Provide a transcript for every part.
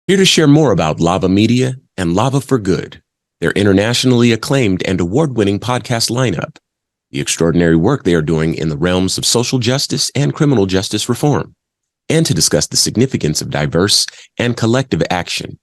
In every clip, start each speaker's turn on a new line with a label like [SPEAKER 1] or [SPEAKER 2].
[SPEAKER 1] Here to share more about Lava Media and Lava for Good, their internationally acclaimed and award-winning podcast lineup, the extraordinary work they are doing in the realms of social justice and criminal justice reform, and to discuss the significance of diverse and collective action,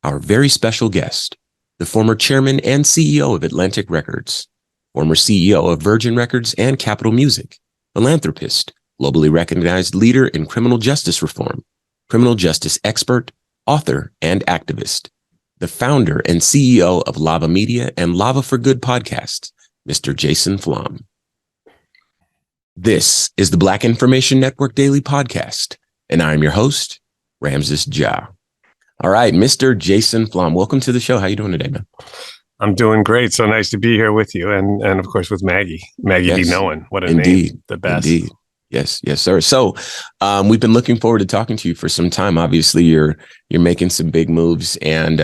[SPEAKER 1] our very special guest, the former chairman and CEO of Atlantic Records, former CEO of Virgin Records and Capitol Music, philanthropist, globally recognized leader in criminal justice reform, criminal justice expert, author, and activist, the founder and CEO of Lava Media and Lava for Good podcasts, Mr. Jason Flom. This is the Black Information Network Daily Podcast, and I'm your host, Ramses Ja. All right, Mr. Jason Flom, welcome to the show. How you doing today, man?
[SPEAKER 2] I'm doing great. So nice to be here with you, and of course with Maggie D. Noen. What a name! The best.
[SPEAKER 1] Indeed. Yes, sir. So we've been looking forward to talking to you for some time. Obviously, you're making some big moves, and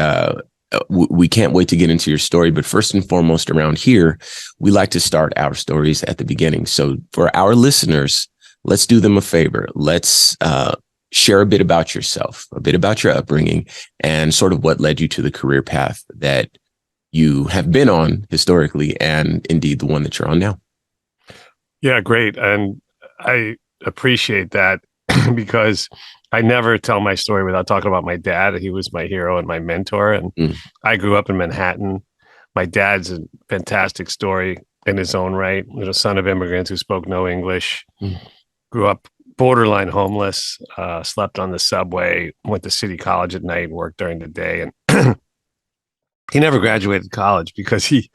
[SPEAKER 1] we can't wait to get into your story. But first and foremost, around here, we like to start our stories at the beginning. So for our listeners, let's do them a favor. Let's share a bit about yourself, a bit about your upbringing, and sort of what led you to the career path that you have been on historically, and indeed the one that you're on now.
[SPEAKER 2] Yeah, great. And I appreciate that because I never tell my story without talking about my dad. He was my hero and my mentor. And I grew up in Manhattan. My dad's a fantastic story in his own right. Son of immigrants who spoke no English, grew up borderline homeless, slept on the subway, went to City College at night, worked during the day. And he never graduated college because he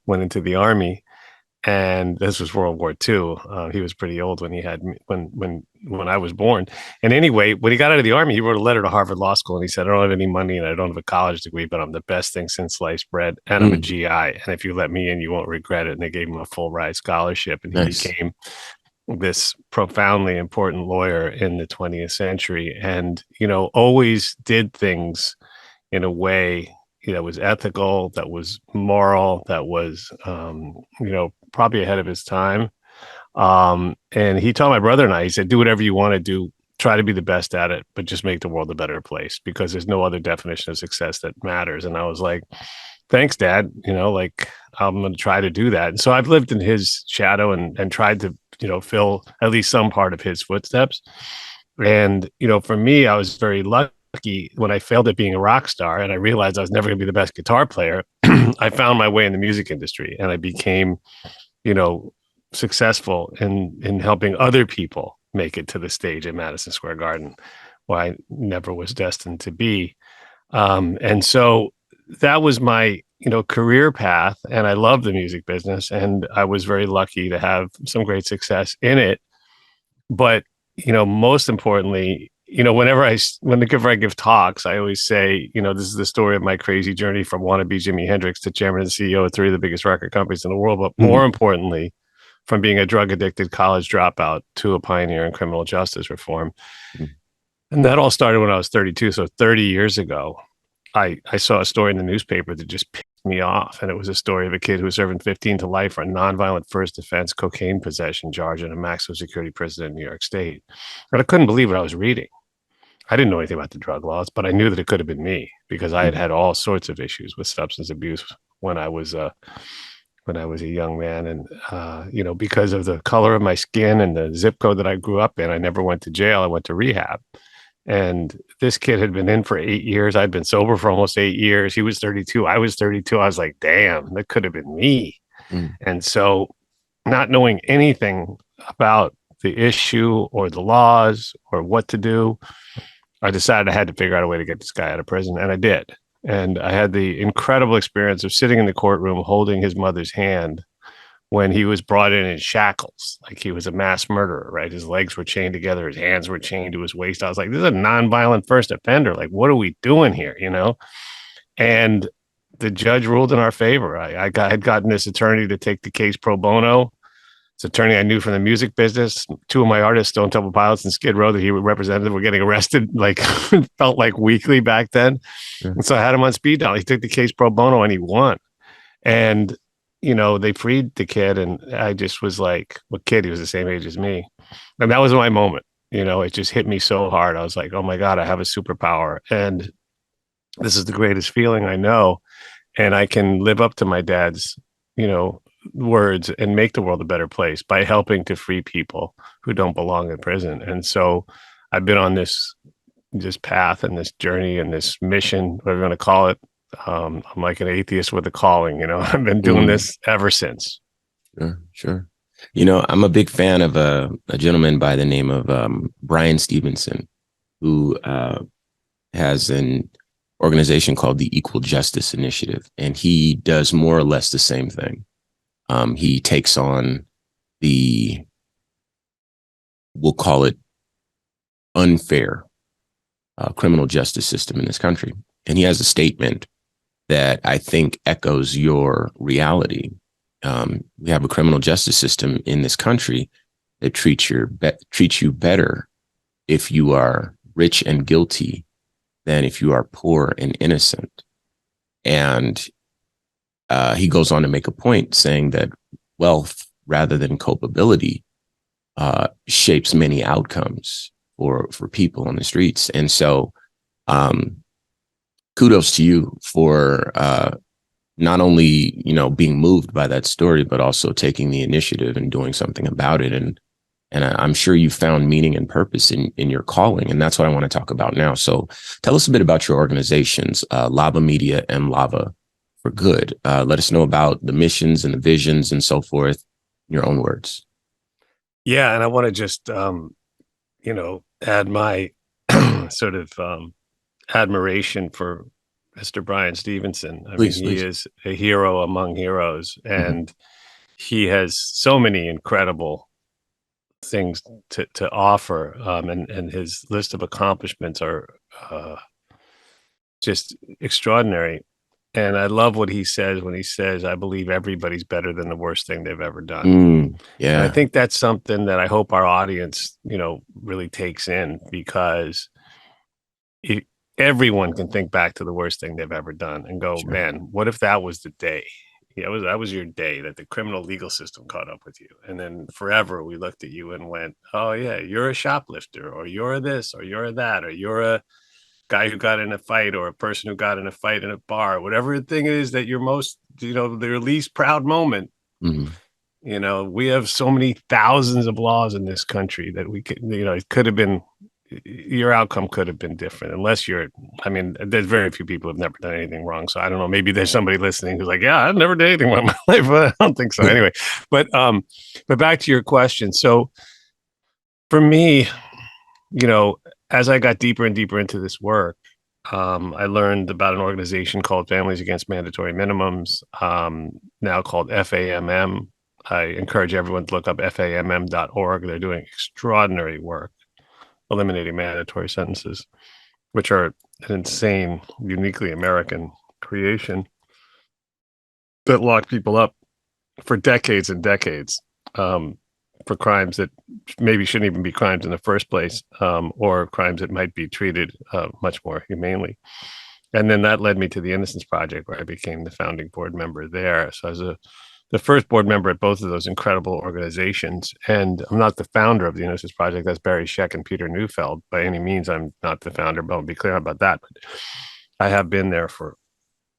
[SPEAKER 2] went into the Army. And this was World War II. He was pretty old when he had when I was born. And anyway, when he got out of the Army, he wrote a letter to Harvard Law School, and he said, "I don't have any money, and I don't have a college degree, but I'm the best thing since sliced bread, and I'm a GI. And if you let me in, you won't regret it." And they gave him a full ride scholarship, and he became this profoundly important lawyer in the 20th century. And always did things in a way that was ethical, that was moral, that was probably ahead of his time. And he told my brother and I, he said, "Do whatever you want to do, try to be the best at it, but just make the world a better place, because there's no other definition of success that matters." And I was like, "Thanks, Dad. I'm going to try to do that." And so I've lived in his shadow and tried to fill at least some part of his footsteps. And for me, I was very lucky when I failed at being a rock star and I realized I was never going to be the best guitar player. I found my way in the music industry, and I became successful in helping other people make it to the stage at Madison Square Garden, where I never was destined to be. And so that was my career path, and I love the music business, and I was very lucky to have some great success in it. But most importantly, whenever I give talks, I always say, this is the story of my crazy journey from wannabe Jimi Hendrix to chairman and CEO of three of the biggest record companies in the world. But more importantly, from being a drug addicted college dropout to a pioneer in criminal justice reform. And that all started when I was 32. So 30 years ago, I saw a story in the newspaper that just pissed me off. And it was a story of a kid who was serving 15 to life for a nonviolent first offense cocaine possession charge in a maximum security prison in New York State. And I couldn't believe what I was reading. I didn't know anything about the drug laws, but I knew that it could have been me, because I had all sorts of issues with substance abuse when I was a young man. And, because of the color of my skin and the zip code that I grew up in, I never went to jail. I went to rehab. And this kid had been in for 8 years. I'd been sober for almost 8 years. He was 32. I was 32. I was like, damn, that could have been me. And so, not knowing anything about the issue or the laws or what to do, I decided I had to figure out a way to get this guy out of prison. And I did. And I had the incredible experience of sitting in the courtroom holding his mother's hand when he was brought in shackles, like he was a mass murderer, right? His legs were chained together, his hands were chained to his waist. I was like, this is a nonviolent first offender. Like, what are we doing here, And the judge ruled in our favor. I had gotten this attorney to take the case pro bono. It's an attorney I knew from the music business. Two of my artists, Stone Temple Pilots and Skid Row, that he represented, were getting arrested, felt like weekly back then. Yeah. And so I had him on speed dial. He took the case pro bono and he won. And they freed the kid, and I just was like, well, kid, he was the same age as me. And that was my moment. It just hit me so hard. I was like, oh my God, I have a superpower. And this is the greatest feeling I know, and I can live up to my dad's, you know, words and make the world a better place by helping to free people who don't belong in prison. And so I've been on this path and this journey and this mission, whatever you want to call it. I'm like an atheist with a calling, you know. I've been doing
[SPEAKER 1] Mm,
[SPEAKER 2] this ever since.
[SPEAKER 1] sure, sure. You know, I'm a big fan of a gentleman by the name of Brian Stevenson, who has an organization called the Equal Justice Initiative, and he does more or less the same thing. He takes on the, we'll call it, unfair criminal justice system in this country. And he has a statement that I think echoes your reality. We have a criminal justice system in this country that treats you better if you are rich and guilty than if you are poor and innocent. And he goes on to make a point saying that wealth rather than culpability shapes many outcomes for people on the streets. And so kudos to you for not only, you know, being moved by that story, but also taking the initiative and doing something about it. And I'm sure you found meaning and purpose in your calling. And that's what I want to talk about now. So tell us a bit about your organizations, Lava Media and Lava for Good. Let us know about the missions and the visions and so forth in your own words.
[SPEAKER 2] Yeah, and I want to just you know, add my sort of admiration for Mr. Brian Stevenson. I mean,
[SPEAKER 1] Please,
[SPEAKER 2] he
[SPEAKER 1] please.
[SPEAKER 2] is a hero among heroes,
[SPEAKER 1] Mhm.
[SPEAKER 2] and he has so many incredible things to offer. And his list of accomplishments are uh, just extraordinary. And I love what he says when he says, "I believe everybody's better than the worst thing they've ever done." And I
[SPEAKER 1] Yeah,
[SPEAKER 2] think that's something that I hope our audience, you know, really takes in because it, everyone can think back to the worst thing they've ever done and go,
[SPEAKER 1] sure.
[SPEAKER 2] man, what if that was the day? Yeah, that was your day that the criminal legal system caught up with you. And then forever we looked at you and went, oh, yeah, you're a shoplifter, or you're this, or you're that, or you're a guy who got in a fight, or a person who got in a fight in a bar, whatever the thing is that you're most, you know, their least proud moment.
[SPEAKER 1] Mhm.
[SPEAKER 2] You know, we have so many thousands of laws in this country that we could, you know, it could have been, your outcome could have been different unless you're, I mean, there's very few people who've never done anything wrong. So I don't know, maybe there's somebody listening who's like, yeah, I've never done anything wrong in my life, but I don't think so anyway. But back to your question. So for me, you know, as I got deeper and deeper into this work, I learned about an organization called Families Against Mandatory Minimums, now called FAMM. I encourage everyone to look up FAMM.org. They're doing extraordinary work eliminating mandatory sentences, which are an insane, uniquely American creation that lock people up for decades and decades um, for crimes that maybe shouldn't even be crimes in the first place, or crimes that might be treated much more humanely. And then that led me to the Innocence Project, where I became the founding board member there. So I was the first board member at both of those incredible organizations. And I'm not the founder of the Innocence Project. That's Barry Scheck and Peter Neufeld. By any means, I'm not the founder, but I'll be clear about that. But I have been there for,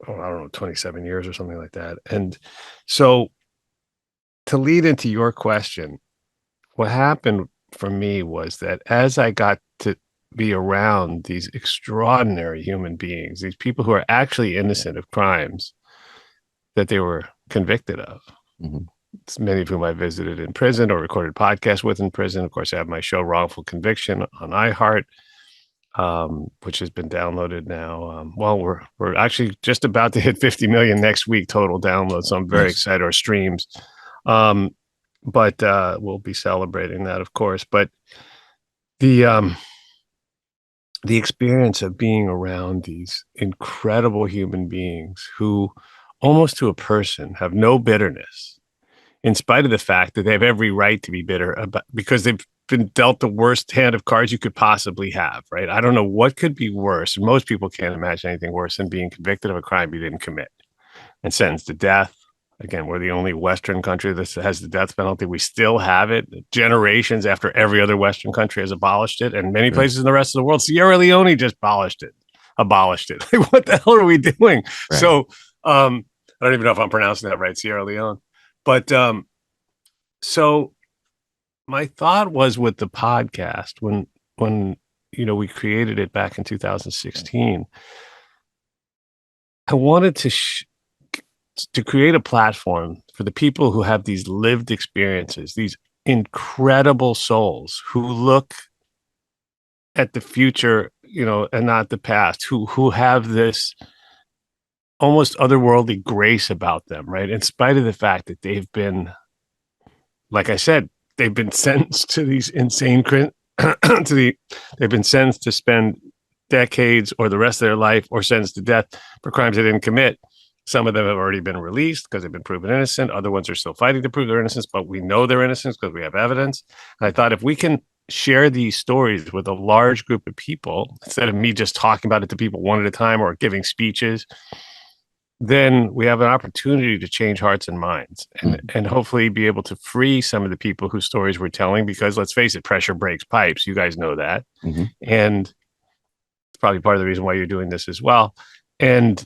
[SPEAKER 2] oh, I don't know, 27 years or something like that. And so to lead into your question, what happened for me was that as I got to be around these extraordinary human beings, these people who are actually innocent of crimes that they were convicted of,
[SPEAKER 1] Mhm.
[SPEAKER 2] many of whom I visited in prison or recorded podcasts with in prison. Of course, I have my show Wrongful Conviction on iHeart, which has been downloaded now. Well, we're actually just about to hit 50 million next week total downloads, so I'm very
[SPEAKER 1] Nice.
[SPEAKER 2] excited. Our streams, um, but we'll be celebrating that, of course. But the um, the experience of being around these incredible human beings who, almost to a person, have no bitterness in spite of the fact that they have every right to be bitter about because they've been dealt the worst hand of cards you could possibly have, right? I don't know what could be worse. Most people can't imagine anything worse than being convicted of a crime you didn't commit and sentenced to death. Again, we're the only Western country that has the death penalty. We still have it generations after every other Western country has abolished it, and many
[SPEAKER 1] Sure.
[SPEAKER 2] places in the rest of the world. Sierra Leone just abolished it abolished it. Like, what the hell are we doing?
[SPEAKER 1] Right.
[SPEAKER 2] So I don't even know if I'm pronouncing that right, Sierra Leone. But so my thought was with the podcast when we created it back in 2016, I wanted to create a platform for the people who have these lived experiences, these incredible souls who look at the future, and not the past, who have this almost otherworldly grace about them, right? In spite of the fact that they've been, like I said, they've been sentenced to these insane they've been sentenced to spend decades or the rest of their life, or sentenced to death for crimes they didn't commit. Some of them have already been released because they've been proven innocent. Other ones are still fighting to prove their innocence, but we know their innocence because we have evidence. And I thought, if we can share these stories with a large group of people, instead of me just talking about it to people one at a time or giving speeches, then we have an opportunity to change hearts and minds, and hopefully be able to free some of the people whose stories we're telling, because let's face it, pressure breaks pipes. You guys know that.
[SPEAKER 1] Mm-hmm.
[SPEAKER 2] And it's probably part of the reason why you're doing this as well. And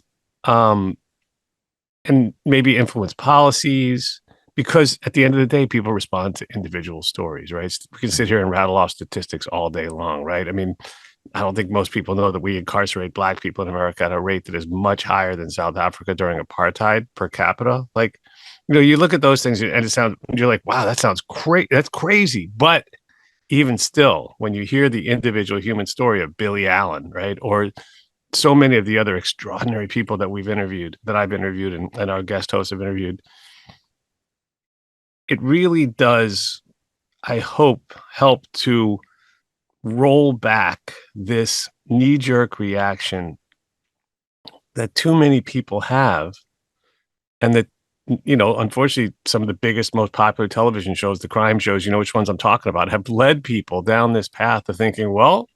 [SPEAKER 2] maybe influence policies, because at the end of the day, people respond to individual stories, right? We can sit here and rattle off statistics all day long, right? I mean, I don't think most people know that we incarcerate Black people in America at a rate that is much higher than South Africa during apartheid per capita. Like, you look at those things and you're like, wow, that sounds crazy. That's crazy. But even still, when you hear the individual human story of Billy Allen, right, or so many of the other extraordinary people that we've interviewed, that I've interviewed, and our guest hosts have interviewed, it really does, I hope, help to roll back this knee-jerk reaction that too many people have, and that, unfortunately, some of the biggest, most popular television shows, the crime shows, which ones I'm talking about, have led people down this path of thinking, well,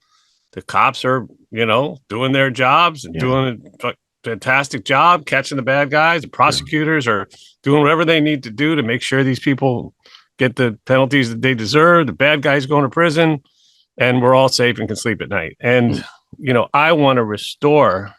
[SPEAKER 2] the cops are, doing their jobs and doing a fantastic job catching the bad guys. The prosecutors are doing whatever they need to do to make sure these people get the penalties that they deserve. The bad guys going to prison, and we're all safe and can sleep at night. And, I want to restore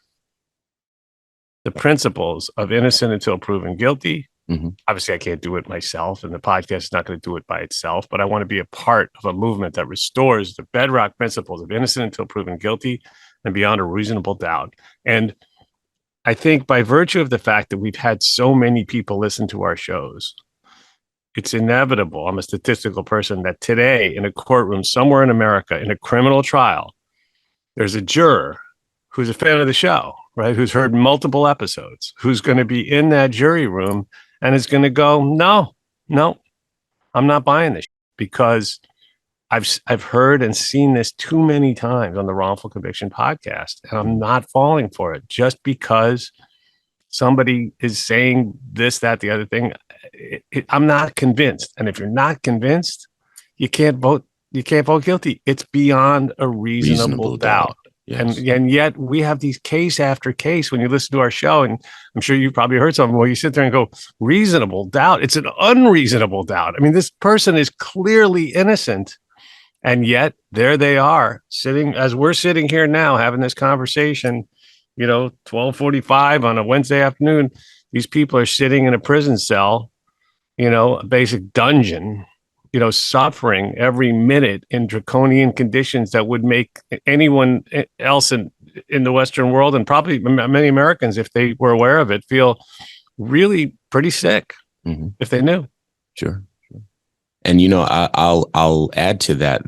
[SPEAKER 2] the principles of innocent until proven guilty. Mm-hmm. Obviously, I can't do it myself, and the podcast is not going to do it by itself, but I want to be a part of a movement that restores the bedrock principles of innocent until proven guilty and beyond a reasonable doubt. And I think by virtue of the fact that we've had so many people listen to our shows, it's inevitable, I'm a statistical person, that today in a courtroom somewhere in America, in a criminal trial, there's a juror who's a fan of the show, right? Who's heard multiple episodes, who's going to be in that jury room and is going to go, no, I'm not buying this, because I've heard and seen this too many times on the Wrongful Conviction podcast, and I'm not falling for it just because somebody is saying this, that, the other thing. I'm not convinced. And if you're not convinced, you can't vote guilty. It's beyond a reasonable doubt. Yes. And yet we have these case after case when you listen to our show, and I'm sure you probably heard something where you sit there and go, reasonable doubt. It's an unreasonable doubt. I mean, this person is clearly innocent, and yet there they are sitting, as we're sitting here now having this conversation, 12:45 on a Wednesday afternoon. These people are sitting in a prison cell, a basic dungeon, suffering every minute in draconian conditions that would make anyone else in the Western world, and probably many Americans, if they were aware of it, feel really pretty sick if they knew.
[SPEAKER 1] Sure. And, I'll add to that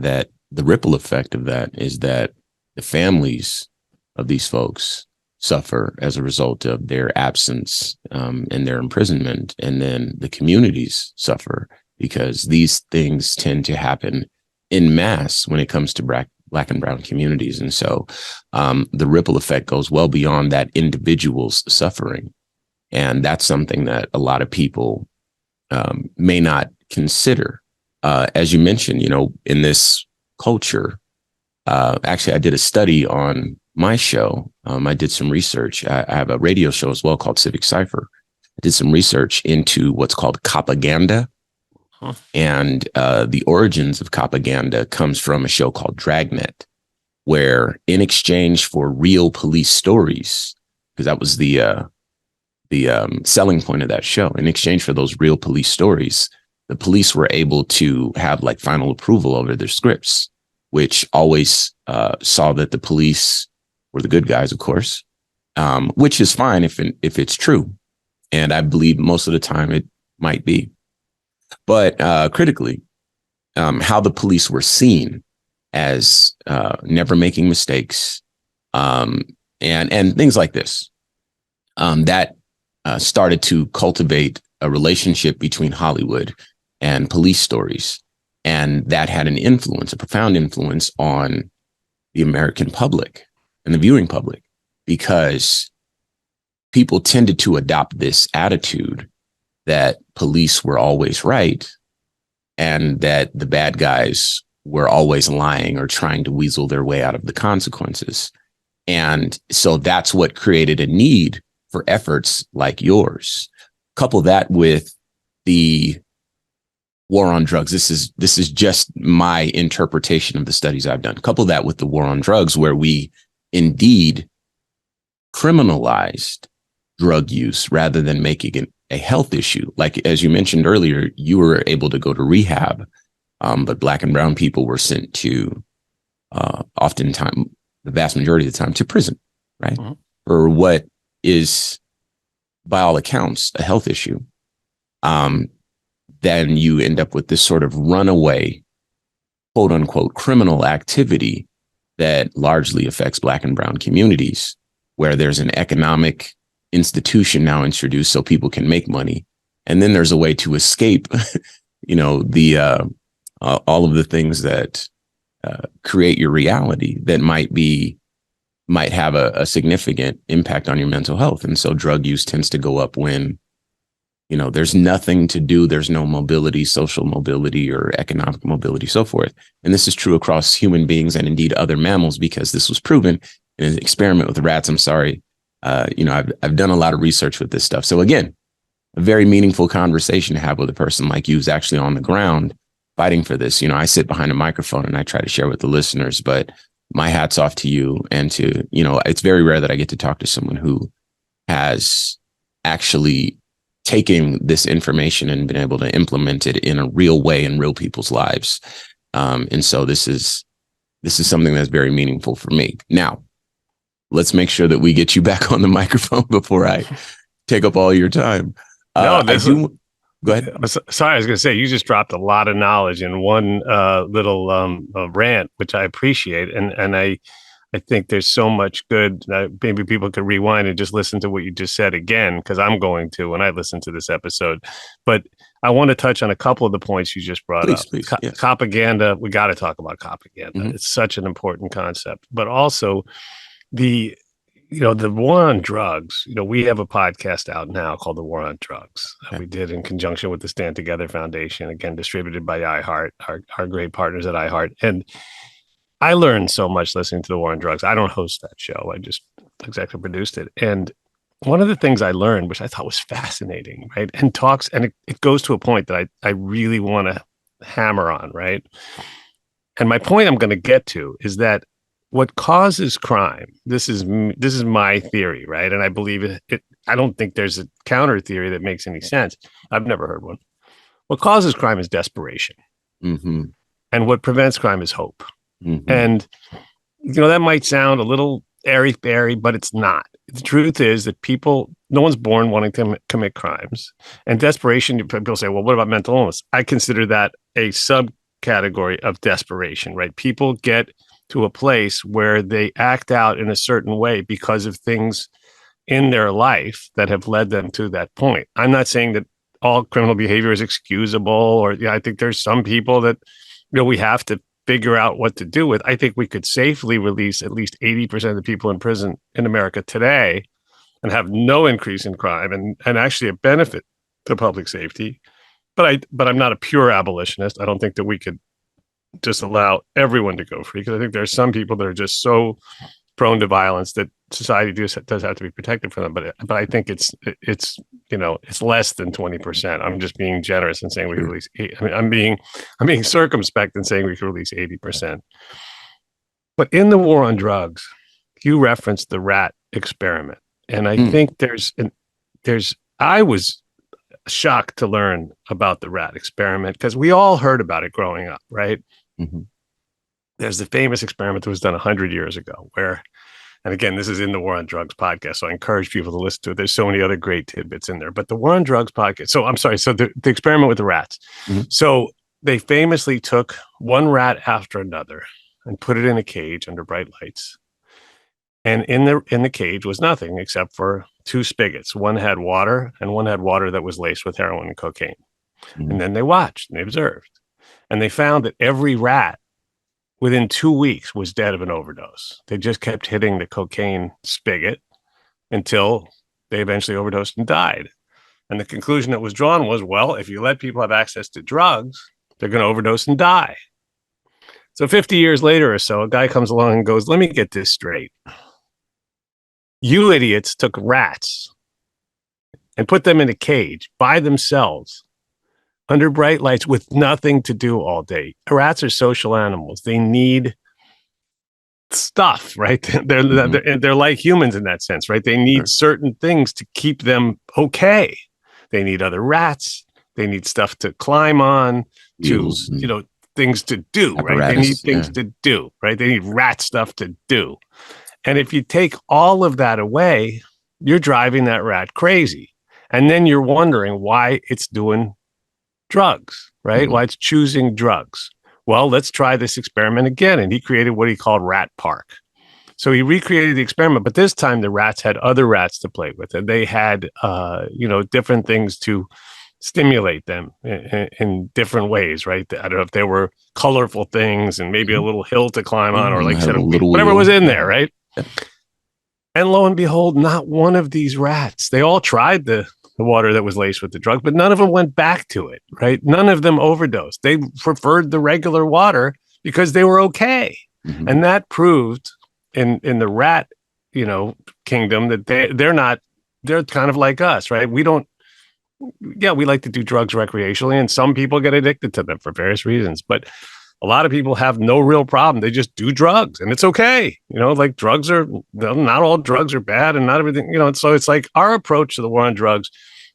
[SPEAKER 1] the ripple effect of that is that the families of these folks suffer as a result of their absence and their imprisonment. And then the communities suffer because these things tend to happen en masse when it comes to Black and brown communities. And so the ripple effect goes well beyond that individual's suffering. And that's something that a lot of people may not consider. As you mentioned, in this culture, actually, I did a study on my show. I did some research. I have a radio show as well called Civic Cipher. I did some research into what's called propaganda. And the origins of propaganda comes from a show called Dragnet. where in exchange for real police stories, because that was the selling point of that show, in exchange for those real police stories, the police were able to have like final approval over their scripts, which always saw that the police were the good guys, of course, which is fine if it's true. And I believe most of the time it might be. But critically, how the police were seen as never making mistakes, and things like this, that started to cultivate a relationship between Hollywood and police stories. And that had an influence, a profound influence on the American public and the viewing public, because people tended to adopt this attitude that police were always right and that the bad guys were always lying or trying to weasel their way out of the consequences. And so that's what created a need for efforts like yours. Couple that with the war on drugs. This is just my interpretation of the studies I've done. Couple that with the war on drugs, where we indeed criminalized drug use rather than making it a health issue. Like, as you mentioned earlier, you were able to go to rehab, but Black and brown people were sent to, oftentimes, the vast majority of the time, to prison, right? Mm-hmm. For what is, by all accounts, a health issue. Then you end up with this sort of runaway, quote unquote, criminal activity that largely affects Black and brown communities, where there's an economic institution now introduced so people can make money. And then there's a way to escape, the all of the things that create your reality that might have a significant impact on your mental health. And so drug use tends to go up when, there's nothing to do. There's no mobility, social mobility or economic mobility, so forth. And this is true across human beings and indeed other mammals, because this was proven in an experiment with rats. I'm sorry. I've done a lot of research with this stuff. So again, a very meaningful conversation to have with a person like you who's actually on the ground fighting for this. I sit behind a microphone and I try to share with the listeners, but my hat's off to you. And to, it's very rare that I get to talk to someone who has actually taken this information and been able to implement it in a real way in real people's lives. And so this is something that's very meaningful for me. Now, let's make sure that we get you back on the microphone before I take up all your time.
[SPEAKER 2] Go
[SPEAKER 1] ahead.
[SPEAKER 2] Sorry, I was going to say, you just dropped a lot of knowledge in one little rant, which I appreciate. And I think there's so much good. Maybe people could rewind and just listen to what you just said again, because I'm going to when I listen to this episode. But I want to touch on a couple of the points you just brought up.
[SPEAKER 1] Please, yes.
[SPEAKER 2] Propaganda. We got to talk about propaganda. Mm-hmm. It's such an important concept. But also the war on drugs. We have a podcast out now called The War on Drugs. Okay. We did in conjunction with the Stand Together Foundation, again, distributed by iHeart, our great partners at iHeart. And I learned so much listening to The War on Drugs. I don't host that show. I just executive produced it. And one of the things I learned, which I thought was fascinating, right? And it goes to a point that I really want to hammer on, right? And my point I'm going to get to is that what causes crime, this is my theory, right? And I believe it. I don't think there's a counter theory that makes any sense. I've never heard one. What causes crime is desperation. Mm-hmm. And what prevents crime is hope. Mm-hmm. And, that might sound a little airy-fairy, but it's not. The truth is that no one's born wanting to commit crimes. And desperation, people say, well, what about mental illness? I consider that a subcategory of desperation, right? People get to a place where they act out in a certain way because of things in their life that have led them to that point. I'm not saying that all criminal behavior is excusable, or I think there's some people that we have to figure out what to do with. I think we could safely release at least 80% of the people in prison in America today and have no increase in crime and actually a benefit to public safety. But I'm not a pure abolitionist. I don't think that we could just allow everyone to go free, because I think there's some people that are just so prone to violence that society does have to be protected from them. But I think it's less than 20%. I'm just being generous and saying we could release. I'm being circumspect in saying we could release 80%. But in the war on drugs, you referenced the rat experiment. And I think I was shocked to learn about the rat experiment because we all heard about it growing up, right?
[SPEAKER 1] Mm-hmm.
[SPEAKER 2] There's the famous experiment that was done 100 years ago where, and again, this is in the War on Drugs podcast, so I encourage people to listen to it. There's so many other great tidbits in there, but the War on Drugs podcast. So I'm sorry. So the experiment with the rats.
[SPEAKER 1] Mm-hmm.
[SPEAKER 2] So they famously took one rat after another and put it in a cage under bright lights. And in the cage was nothing except for two spigots. One had water and one had water that was laced with heroin and cocaine.
[SPEAKER 1] Mm-hmm.
[SPEAKER 2] And then they watched and they observed. And they found that every rat within 2 weeks was dead of an overdose. They just kept hitting the cocaine spigot until they eventually overdosed and died. And the conclusion that was drawn was, well, if you let people have access to drugs, they're going to overdose and die. So 50 years later or so, a guy comes along and goes, let me get this straight. You idiots took rats and put them in a cage by themselves under bright lights with nothing to do all day. Rats are social animals. They need stuff, right? They're like humans in that sense, right? They need certain things to keep them okay. They need other rats. They need stuff to climb on, things to do, right? They need things to do, right? They need rat stuff to do. And if you take all of that away, you're driving that rat crazy. And then you're wondering why it's doing drugs, right?
[SPEAKER 1] Mm-hmm.
[SPEAKER 2] Why it's choosing drugs. Well, let's try this experiment again. And he created what he called Rat Park. So he recreated the experiment, but this time the rats had other rats to play with, and they had, different things to stimulate them in different ways, right? I don't know if there were colorful things and maybe a little hill to climb on, or like whatever was in there, right? And lo and behold, not one of these rats, they all tried the water that was laced with the drug, but none of them went back to it, right? None of them overdosed. They preferred the regular water because they were okay. Mm-hmm. And that proved in the rat, kingdom that they're kind of like us, right? We like to do drugs recreationally, and some people get addicted to them for various reasons, but a lot of people have no real problem. They just do drugs and it's okay. Like drugs are, not all drugs are bad and not everything, so it's like our approach to the war on drugs,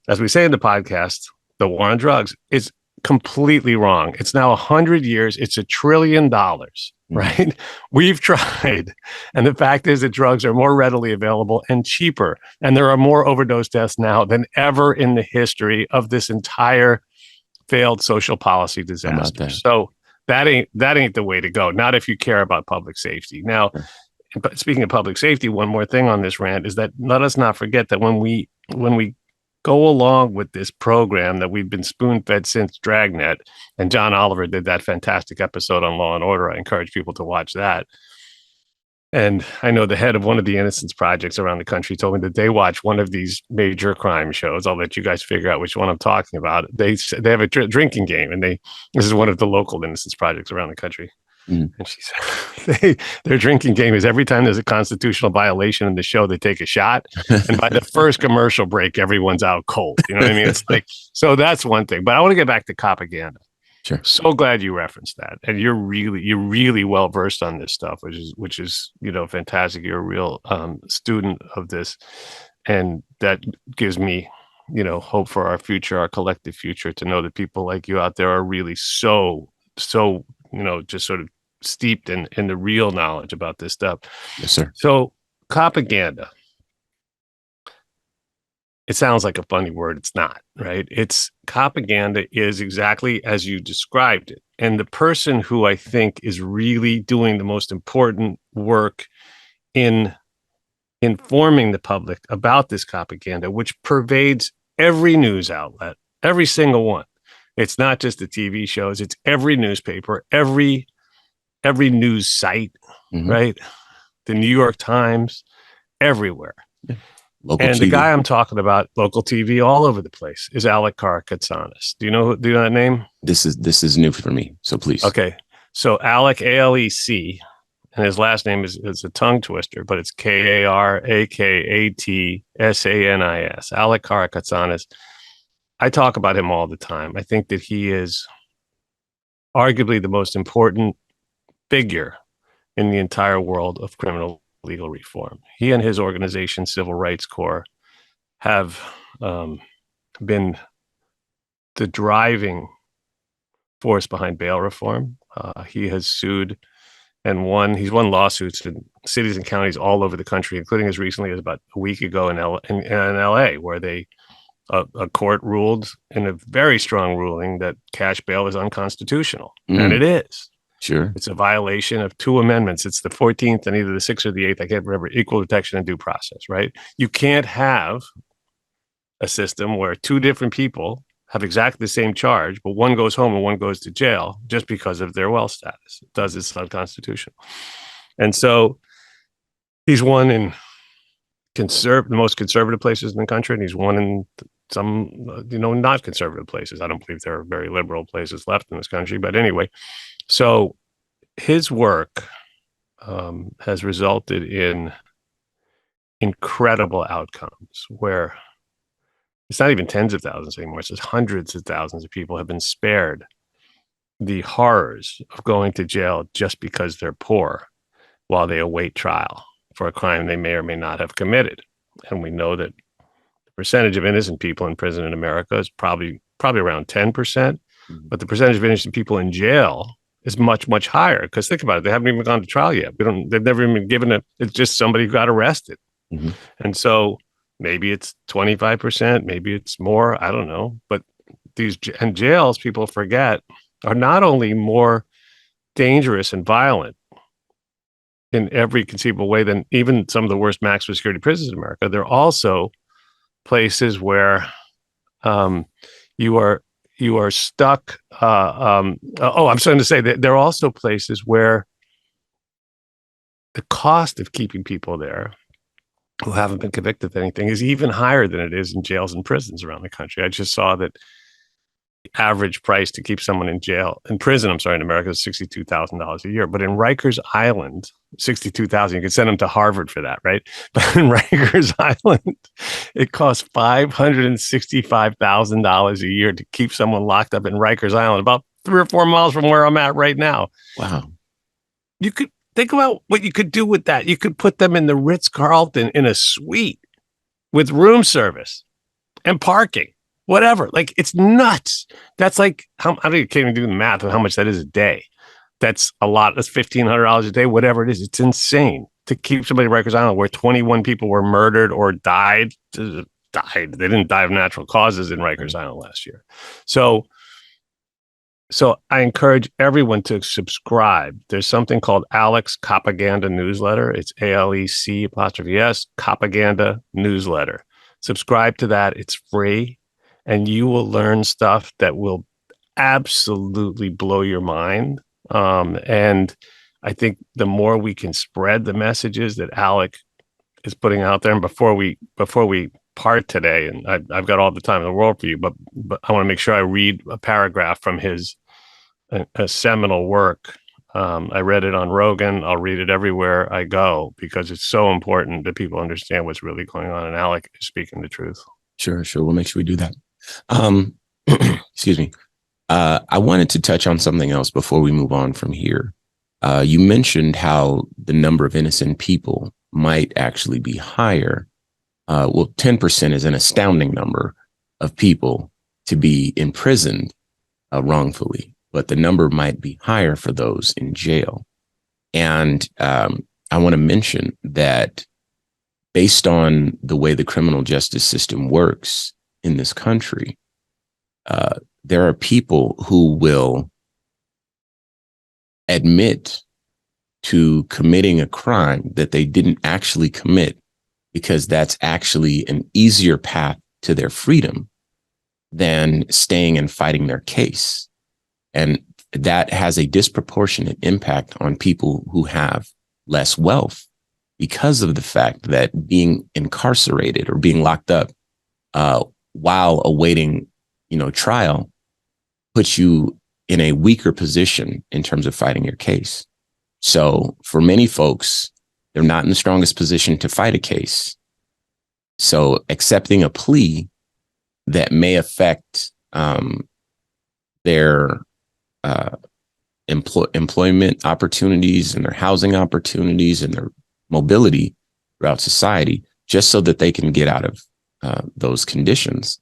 [SPEAKER 2] as we say in the podcast, the war on drugs is completely wrong. It's now 100 years. It's $1 trillion, right? We've tried. And the fact is that drugs are more readily available and cheaper. And there are more overdose deaths now than ever in the history of this entire failed social policy disaster. So that ain't the way to go. Not if you care about public safety. Now, but speaking of public safety, one more thing on this rant is that let us not forget that when we go along with this program that we've been spoon-fed since Dragnet, and John Oliver did that fantastic episode on Law and Order. I encourage people to watch that. And I know the head of one of the Innocence Projects around the country told me that they watch one of these major crime shows. I'll let you guys figure out which one I'm talking about. They have a drinking game, and this is one of the local Innocence Projects around the country. And she said their drinking game is every time there's a constitutional violation in the show, they take a shot. And by the first commercial break, everyone's out cold. You know what I mean? It's like, so that's one thing. But I want to get back to propaganda.
[SPEAKER 1] Sure.
[SPEAKER 2] So glad you referenced that. And you're really well versed on this stuff, which is fantastic. You're a real student of this. And that gives me, hope for our future, our collective future, to know that people like you out there are really so just sort of steeped in the real knowledge about this stuff.
[SPEAKER 1] Yes, sir.
[SPEAKER 2] So propaganda. It sounds like a funny word. It's not, right? Propaganda is exactly as you described it. And the person who I think is really doing the most important work in informing the public about this propaganda, which pervades every news outlet, every single one. It's not just the TV shows. It's every newspaper, every news site, right? The New York Times, everywhere. Yeah. Local TV. The guy I'm talking about, local TV all over the place, is Alec Karakatsanis. Do you know that name? This
[SPEAKER 1] is new for me, so please.
[SPEAKER 2] Okay. So Alec, ALEC, and his last name is a tongue twister, but it's KARAKATSANIS. Alec Karakatsanis. I talk about him all the time. I think that he is arguably the most important figure in the entire world of criminal legal reform. He and his organization, Civil Rights Corps, have been the driving force behind bail reform. He has sued and won. He's won lawsuits in cities and counties all over the country, including as recently as about a week ago in LA, where a court ruled in a very strong ruling that cash bail is unconstitutional, and it is.
[SPEAKER 1] Sure.
[SPEAKER 2] It's a violation of two amendments. It's the 14th and either the 6th or the 8th. I can't remember. Equal protection and due process, right? You can't have a system where two different people have exactly the same charge, but one goes home and one goes to jail just because of their wealth status. It does. It's unconstitutional. And so he's won in the most conservative places in the country, and he's won in some, not conservative places. I don't believe there are very liberal places left in this country. But anyway, so his work has resulted in incredible outcomes where it's not even tens of thousands anymore. It's just hundreds of thousands of people have been spared the horrors of going to jail just because they're poor while they await trial for a crime they may or may not have committed. And we know that the percentage of innocent people in prison in America is probably around 10%, but the percentage of innocent people in jail is much, much higher. Because think about it, they haven't even gone to trial yet. They've never even been given it's just somebody who got arrested. Mm-hmm. And so maybe it's 25%, maybe it's more, I don't know. But these jails, people forget, are not only more dangerous and violent in every conceivable way than even some of the worst maximum security prisons in America. They're also places where you are stuck. I'm starting to say that there are also places where the cost of keeping people there who haven't been convicted of anything is even higher than it is in jails and prisons around the country. I just saw that the average price to keep someone in prison, in America is $62,000 a year. But in Rikers Island, $62,000, you could send them to Harvard for that, right? But in Rikers Island, it costs $565,000 a year to keep someone locked up in Rikers Island, about 3 or 4 miles from where I'm at right now.
[SPEAKER 1] Wow.
[SPEAKER 2] You could think about what you could do with that. You could put them in the Ritz-Carlton in a suite with room service and parking. Whatever, like it's nuts. That's like I can't even do the math of how much that is a day. That's a lot. That's $1,500 a day. Whatever it is, it's insane to keep somebody in Rikers Island where 21 people were murdered or died. They didn't die of natural causes in Rikers Island last year. So I encourage everyone to subscribe. There's something called Alex Copaganda Newsletter. It's ALEC''S Copaganda Newsletter. Subscribe to that. It's free. And you will learn stuff that will absolutely blow your mind. And I think the more we can spread the messages that Alec is putting out there, and before we part today, and I've got all the time in the world for you, but I want to make sure I read a paragraph from his a seminal work. I read it on Rogan. I'll read it everywhere I go because it's so important that people understand what's really going on. And Alec is speaking the truth.
[SPEAKER 1] Sure. We'll make sure we do that. Excuse me. I wanted to touch on something else before we move on from here. You mentioned how the number of innocent people might actually be higher. 10% is an astounding number of people to be imprisoned wrongfully, but the number might be higher for those in jail. And I want to mention that based on the way the criminal justice system works in this country, there are people who will admit to committing a crime that they didn't actually commit because that's actually an easier path to their freedom than staying and fighting their case. And that has a disproportionate impact on people who have less wealth because of the fact that being incarcerated or being locked up while awaiting, trial puts you in a weaker position in terms of fighting your case. So for many folks, they're not in the strongest position to fight a case. So accepting a plea that may affect their employment opportunities and their housing opportunities and their mobility throughout society, just so that they can get out of those conditions.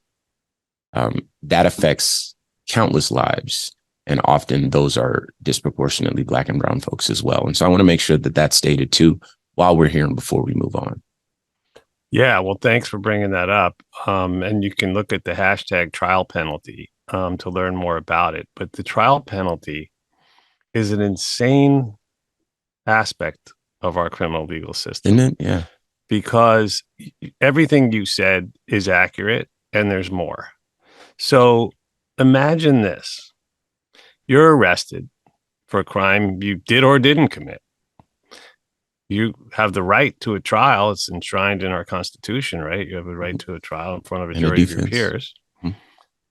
[SPEAKER 1] That affects countless lives. And often those are disproportionately Black and brown folks as well. And so I want to make sure that that's stated too while we're here and before we move on.
[SPEAKER 2] Yeah, well, thanks for bringing that up. And you can look at the hashtag trial penalty to learn more about it. But the trial penalty is an insane aspect of our criminal legal system.
[SPEAKER 1] Isn't it? Yeah.
[SPEAKER 2] Because everything you said is accurate and there's more. So imagine this. You're arrested for a crime you did or didn't commit. You have the right to a trial. It's enshrined in our Constitution, right? You have a right to a trial in front of a jury of your peers. Mm-hmm.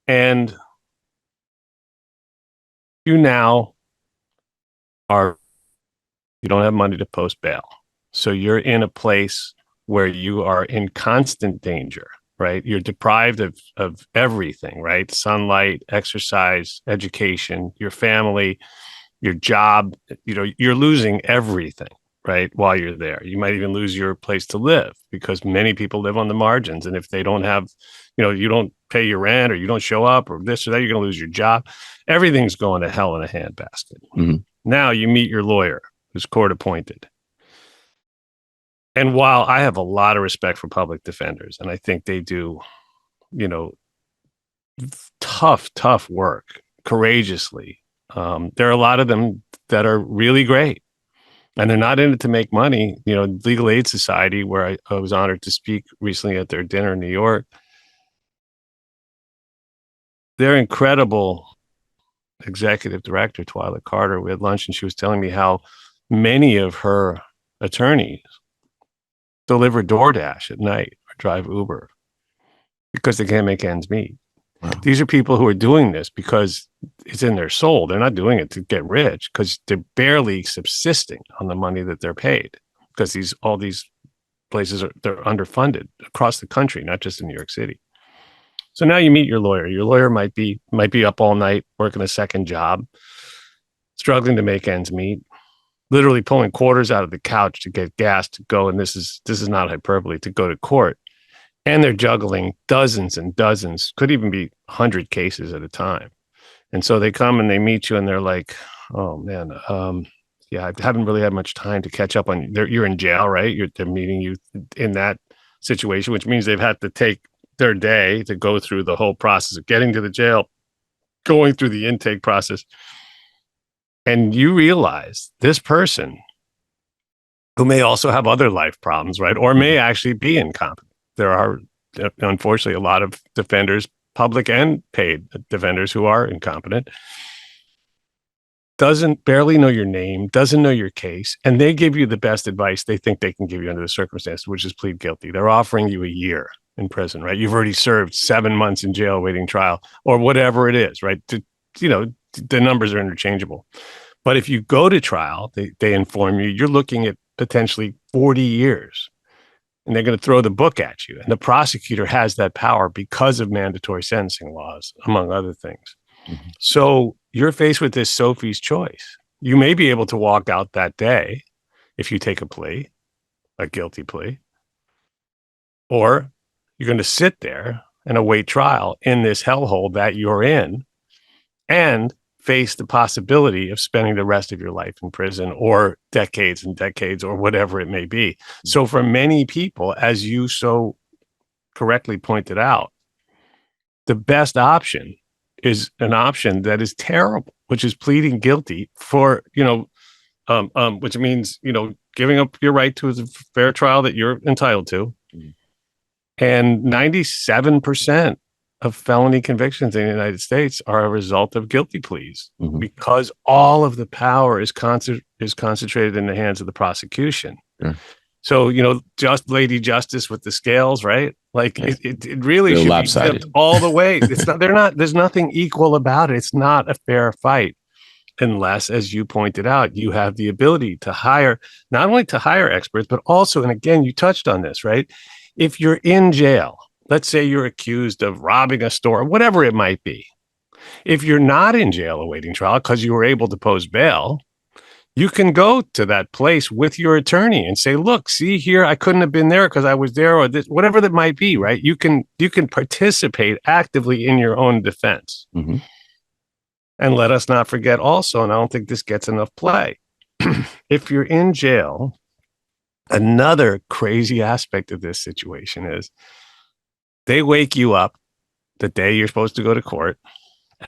[SPEAKER 2] And you now you don't have money to post bail. So you're in a place where you are in constant danger, right? You're deprived of everything, right? Sunlight, exercise, education, your family, your job. You're losing everything, right? While you're there. You might even lose your place to live because many people live on the margins. And if they don't have, you don't pay your rent or you don't show up or this or that, you're going to lose your job. Everything's going to hell in a handbasket. Mm-hmm. Now you meet your lawyer who's court appointed. And while I have a lot of respect for public defenders, and I think they do, tough work courageously, there are a lot of them that are really great. And they're not in it to make money. Legal Aid Society, where I was honored to speak recently at their dinner in New York, their incredible executive director, Twyla Carter, we had lunch and she was telling me how many of her attorneys deliver DoorDash at night or drive Uber because they can't make ends meet. Wow. These are people who are doing this because it's in their soul. They're not doing it to get rich because they're barely subsisting on the money that they're paid because all these places they're underfunded across the country, not just in New York City. So now you meet your lawyer. Your lawyer might be up all night working a second job, struggling to make ends meet, literally pulling quarters out of the couch to get gas to go. And this is not hyperbole, to go to court. And they're juggling dozens and dozens, could even be 100 cases at a time. And so they come and they meet you and they're like, oh man, I haven't really had much time to catch up on you. You're in jail, right? They're meeting you in that situation, which means they've had to take their day to go through the whole process of getting to the jail, going through the intake process. And you realize this person who may also have other life problems, right? Or may actually be incompetent. There are, unfortunately, a lot of defenders, public and paid defenders, who are incompetent, doesn't barely know your name, doesn't know your case, and they give you the best advice they think they can give you under the circumstances, which is plead guilty. They're offering you a year in prison, right? You've already served 7 months in jail waiting trial or whatever it is, right? The numbers are interchangeable. But if you go to trial, they inform you, you're looking at potentially 40 years. And they're going to throw the book at you. And the prosecutor has that power because of mandatory sentencing laws, among other things. Mm-hmm. So you're faced with this Sophie's choice. You may be able to walk out that day if you take a guilty plea, or you're going to sit there and await trial in this hellhole that you're in and face the possibility of spending the rest of your life in prison or decades and decades or whatever it may be. So for many people, as you so correctly pointed out, the best option is an option that is terrible, which is pleading guilty for, which means, giving up your right to a fair trial that you're entitled to. And 97% of felony convictions in the United States are a result of guilty pleas, mm-hmm. because all of the power is concentrated in the hands of the prosecution. Yeah. So, just Lady Justice with the scales, right? Like it really should be tipped all the way. There's nothing equal about it. It's not a fair fight unless, as you pointed out, you have the ability to not only to hire experts, but also, and again, you touched on this, right? If you're in jail, let's say you're accused of robbing a store, whatever it might be, If you're not in jail awaiting trial because you were able to post bail, you can go to that place with your attorney and say, look, see here, I couldn't have been there because I was there, or this, whatever that might be, right? You can participate actively in your own defense.
[SPEAKER 1] Mm-hmm.
[SPEAKER 2] And let us not forget also, and I don't think this gets enough play, if you're in jail, another crazy aspect of this situation is they wake you up the day you're supposed to go to court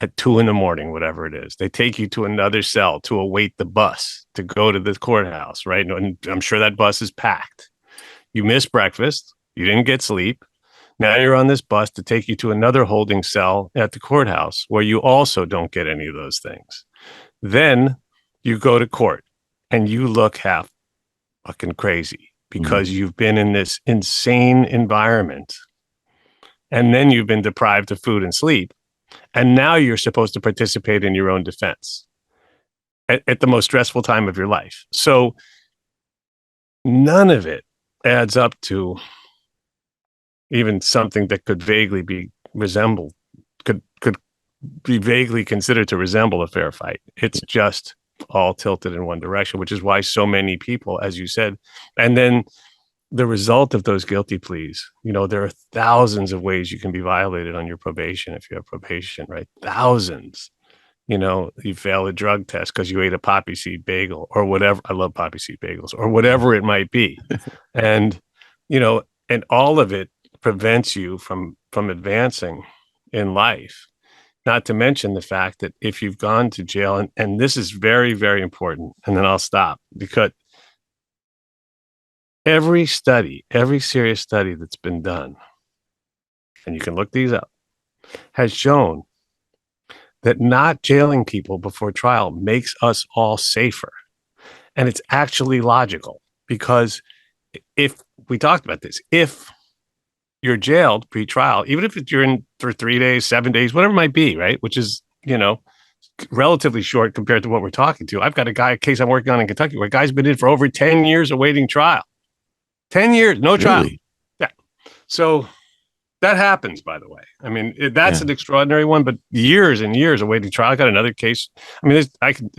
[SPEAKER 2] at 2 a.m, whatever it is. They take you to another cell to await the bus to go to the courthouse, right? And I'm sure that bus is packed. You missed breakfast. You didn't get sleep. Now you're on this bus to take you to another holding cell at the courthouse where you also don't get any of those things. Then you go to court and you look half fucking crazy because you've been in this insane environment. And then you've been deprived of food and sleep. And now you're supposed to participate in your own defense at the most stressful time of your life. So none of it adds up to even something that could vaguely be resembled, could be vaguely considered to resemble a fair fight. It's just all tilted in one direction, which is why so many people, as you said, and then the result of those guilty pleas, there are thousands of ways you can be violated on your probation if you have probation, right? Thousands. You fail a drug test because you ate a poppy seed bagel or whatever. I love poppy seed bagels or whatever it might be. And, and all of it prevents you from advancing in life. Not to mention the fact that if you've gone to jail, and this is very, very important, and then I'll stop, because every serious study that's been done, and you can look these up, has shown that not jailing people before trial makes us all safer. And it's actually logical, because if we talked about this, if you're jailed pre-trial, even if you're in for 3 days, 7 days, whatever it might be, right? Which is, relatively short compared to what we're talking to. I've got a case I'm working on in Kentucky where a guy's been in for over 10 years awaiting trial. 10 years, no trial.
[SPEAKER 1] Really?
[SPEAKER 2] Yeah. So that happens, by the way. I mean, that's an extraordinary one, but years and years awaiting trial. I got another case. I mean,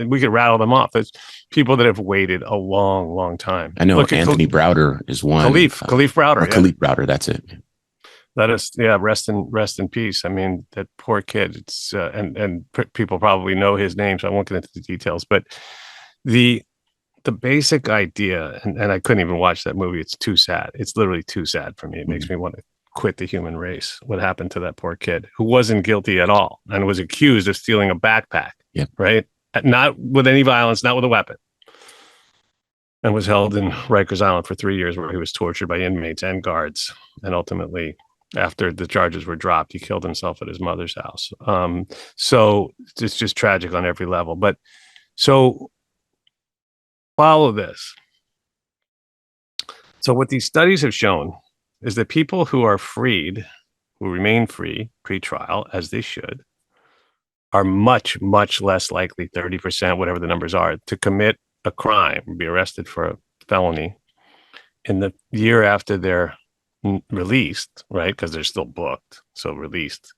[SPEAKER 2] we could rattle them off. There's people that have waited a long, long time.
[SPEAKER 1] I know Anthony Browder is one.
[SPEAKER 2] Khalif Browder.
[SPEAKER 1] Khalif Browder, that's it.
[SPEAKER 2] Let us, rest in peace. I mean, that poor kid. It's and people probably know his name, so I won't get into the details. But the basic idea, and I couldn't even watch that movie. It's too sad. It's literally too sad for me. It makes me want to quit the human race. What happened to that poor kid who wasn't guilty at all and was accused of stealing a backpack?
[SPEAKER 1] Yep.
[SPEAKER 2] Right, not with any violence, not with a weapon, and was held in Rikers Island for 3 years, where he was tortured by inmates and guards, and ultimately, after the charges were dropped, he killed himself at his mother's house. So it's just tragic on every level. But so follow this. So what these studies have shown is that people who are freed, who remain free pre-trial, as they should, are much, much less likely, 30%, whatever the numbers are, to commit a crime, be arrested for a felony in the year after they're released, right? Because they're still booked, so released,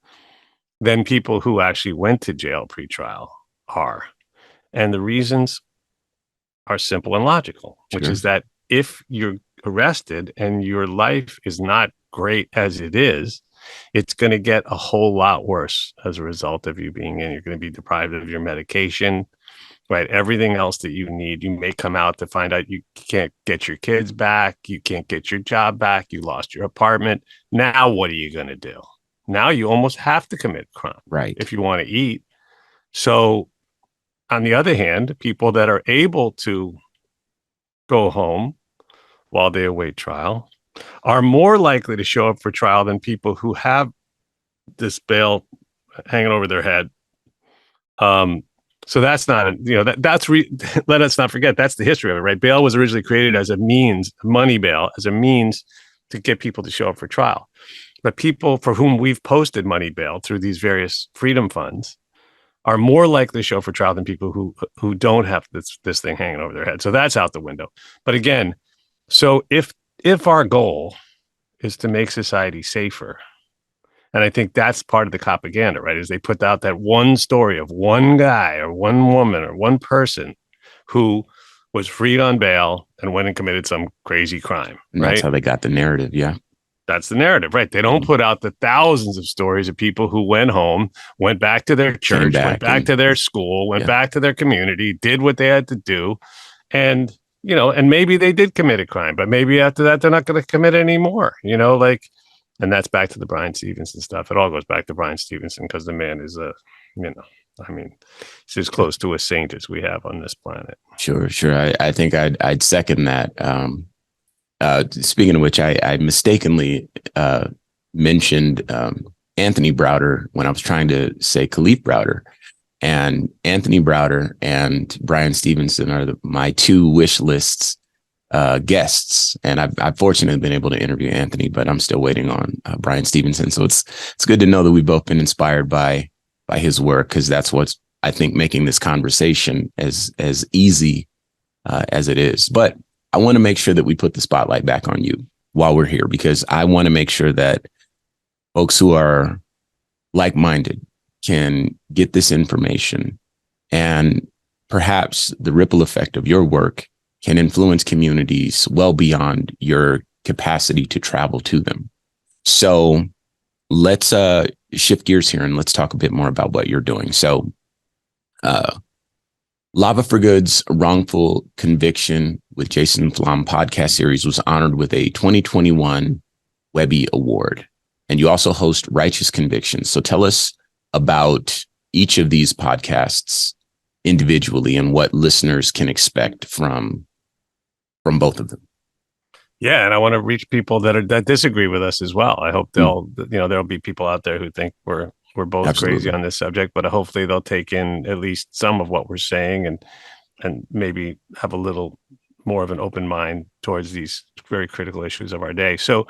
[SPEAKER 2] than people who actually went to jail pre-trial are. And the reasons are simple and logical, which is that if you're arrested and your life is not great as it is, it's going to get a whole lot worse as a result of you being in. You're going to be deprived of your medication, right? Everything else that you need. You may come out to find out you can't get your kids back. You can't get your job back. You lost your apartment. Now, what are you going to do? Now you almost have to commit crime,
[SPEAKER 1] right,
[SPEAKER 2] if you want to eat. So on the other hand, people that are able to go home while they await trial are more likely to show up for trial than people who have this bail hanging over their head. So that's not, let us not forget, that's the history of it, right? Bail was originally created as a means, money bail, as a means to get people to show up for trial. But people for whom we've posted money bail through these various freedom funds are more likely to show up for trial than people who don't have this thing hanging over their head. So that's out the window. But again, so if our goal is to make society safer, And I think that's part of the propaganda, right? Is they put out that one story of one guy or one woman or one person who was freed on bail and went and committed some crazy crime,
[SPEAKER 1] And that's
[SPEAKER 2] right?
[SPEAKER 1] how they got the narrative. Yeah.
[SPEAKER 2] That's the narrative, right? They don't put out the thousands of stories of people who went home, went back to their church, went back to their school, went back to their community, did what they had to do. And, and maybe they did commit a crime, but maybe after that, they're not going to commit any more, and that's back to the Bryan Stevenson stuff. It all goes back to Bryan Stevenson because the man is he's as close to a saint as we have on this planet.
[SPEAKER 1] Sure. I think I'd second that. Speaking of which, I mistakenly mentioned Anthony Browder when I was trying to say Khalif Browder. And Anthony Browder and Bryan Stevenson are my two wish lists guests. And I've fortunately been able to interview Anthony, but I'm still waiting on Bryan Stevenson. So it's good to know that we've both been inspired by his work, because that's what's, I think, making this conversation as easy as it is. But I want to make sure that we put the spotlight back on you while we're here, because I want to make sure that folks who are like-minded can get this information, and perhaps the ripple effect of your work can influence communities well beyond your capacity to travel to them. So let's shift gears here and let's talk a bit more about what you're doing. So Lava for Good's Wrongful Conviction with Jason Flom podcast series was honored with a 2021 Webby Award. And you also host Righteous Convictions. So tell us about each of these podcasts individually and what listeners can expect from both of them.
[SPEAKER 2] Yeah, and I want to reach people that disagree with us as well. I hope there'll be people out there who think we're both
[SPEAKER 1] Absolutely
[SPEAKER 2] crazy on this subject, but hopefully they'll take in at least some of what we're saying and maybe have a little more of an open mind towards these very critical issues of our day. So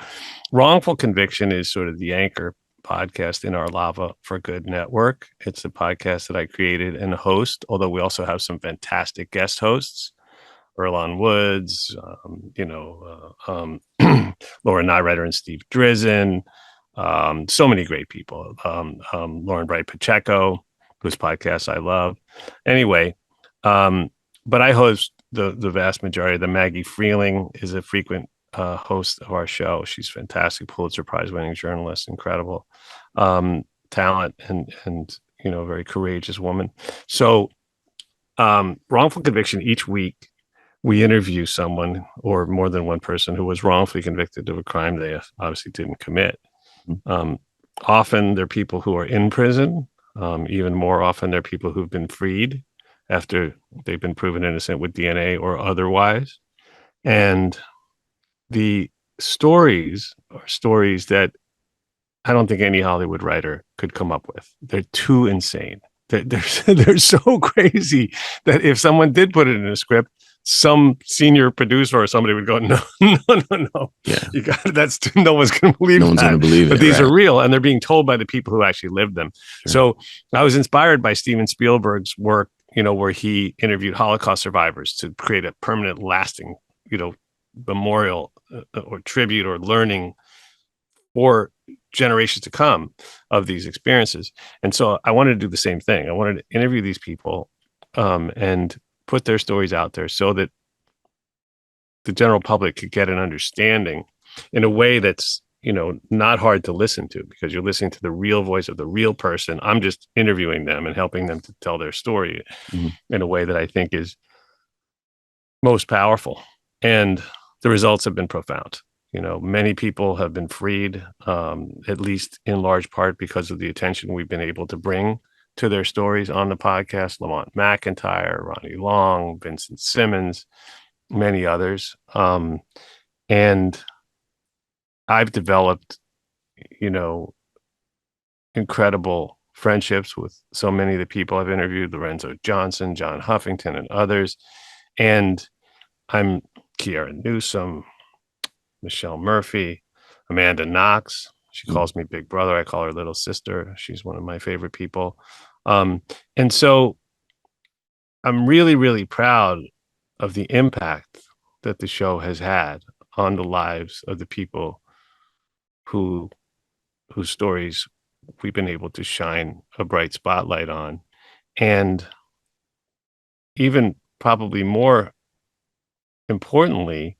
[SPEAKER 2] Wrongful Conviction is sort of the anchor podcast in our Lava for Good network. It's a podcast that I created and host, although we also have some fantastic guest hosts. Earlonne Woods, Laura Nyrider and Steve Drizzen, so many great people. Lauren Bright Pacheco, whose podcast I love. Anyway, but I host the vast majority of them. Maggie Freeling is a frequent host of our show. She's fantastic, Pulitzer Prize winning journalist, incredible talent, and a very courageous woman. So Wrongful Conviction, each week we interview someone or more than one person who was wrongfully convicted of a crime they obviously didn't commit. Often they're people who are in prison. Even more often, they're people who've been freed after they've been proven innocent with DNA or otherwise. And the stories are stories that I don't think any Hollywood writer could come up with. They're too insane. They're so crazy that if someone did put it in a script, some senior producer or somebody would go, no.
[SPEAKER 1] Yeah.
[SPEAKER 2] You got it. No one's going to believe
[SPEAKER 1] No one's going to believe it.
[SPEAKER 2] But these are real, and they're being told by the people who actually lived them.
[SPEAKER 1] Sure.
[SPEAKER 2] So I was inspired by Steven Spielberg's work, where he interviewed Holocaust survivors to create a permanent, lasting, memorial or tribute or learning for generations to come of these experiences. And so I wanted to do the same thing. I wanted to interview these people and put their stories out there so that the general public could get an understanding in a way that's, not hard to listen to, because you're listening to the real voice of the real person. I'm just interviewing them and helping them to tell their story in a way that I think is most powerful. And the results have been profound. Many people have been freed, at least in large part because of the attention we've been able to bring to their stories on the podcast. Lamont McIntyre, Ronnie Long, Vincent Simmons, many others. And I've developed, incredible friendships with so many of the people I've interviewed, Lorenzo Johnson, John Huffington, and others. And I'm Kiara Newsom, Michelle Murphy, Amanda Knox. She calls me Big Brother. I call her Little Sister. She's one of my favorite people. And so I'm really, really proud of the impact that the show has had on the lives of the people who whose stories we've been able to shine a bright spotlight on. And even probably more importantly,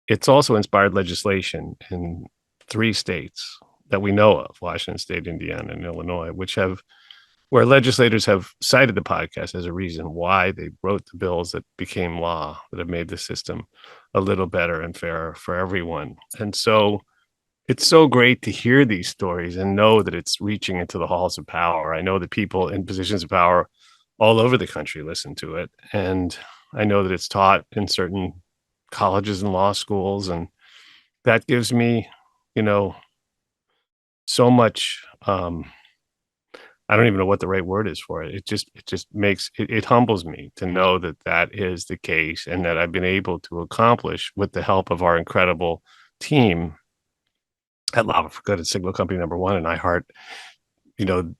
[SPEAKER 2] it's also inspired legislation in 3 states that we know of, Washington State, Indiana, and Illinois, where legislators have cited the podcast as a reason why they wrote the bills that became law, that have made the system a little better and fairer for everyone. And so it's so great to hear these stories and know that it's reaching into the halls of power. I know that people in positions of power all over the country listen to it. And I know that it's taught in certain colleges and law schools. And that gives me, you know, so much I don't even know what the right word is for it. It just makes it humbles me to know that that is the case, and that I've been able to accomplish, with the help of our incredible team at Lava for Good, at Signal Company Number One and iHeart, you know,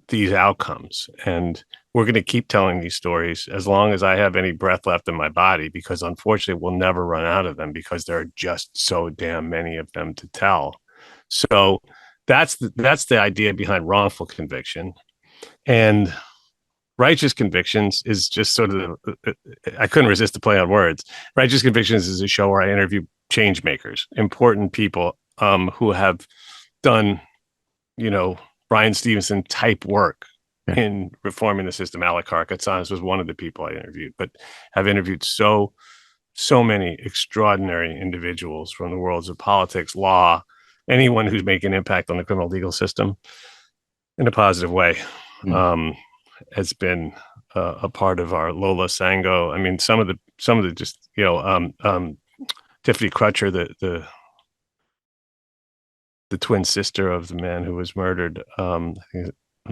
[SPEAKER 2] these outcomes. And we're going to keep telling these stories as long as I have any breath left in my body, because unfortunately we'll never run out of them, because there are just so damn many of them to tell. So that's the idea behind wrongful conviction. And righteous convictions is just sort of I couldn't resist the play on words. Righteous convictions is a show where I interview change makers, important people who have done, you know, Brian Stevenson type work in reforming the system. Alec Harkatsanis was one of the people I interviewed, but have interviewed so many extraordinary individuals from the worlds of politics, law, anyone who's making an impact on the criminal legal system in a positive way. Has been a part of our Lola Sango. I mean, some of the just, you know, Tiffany Crutcher, the twin sister of the man who was murdered. I'm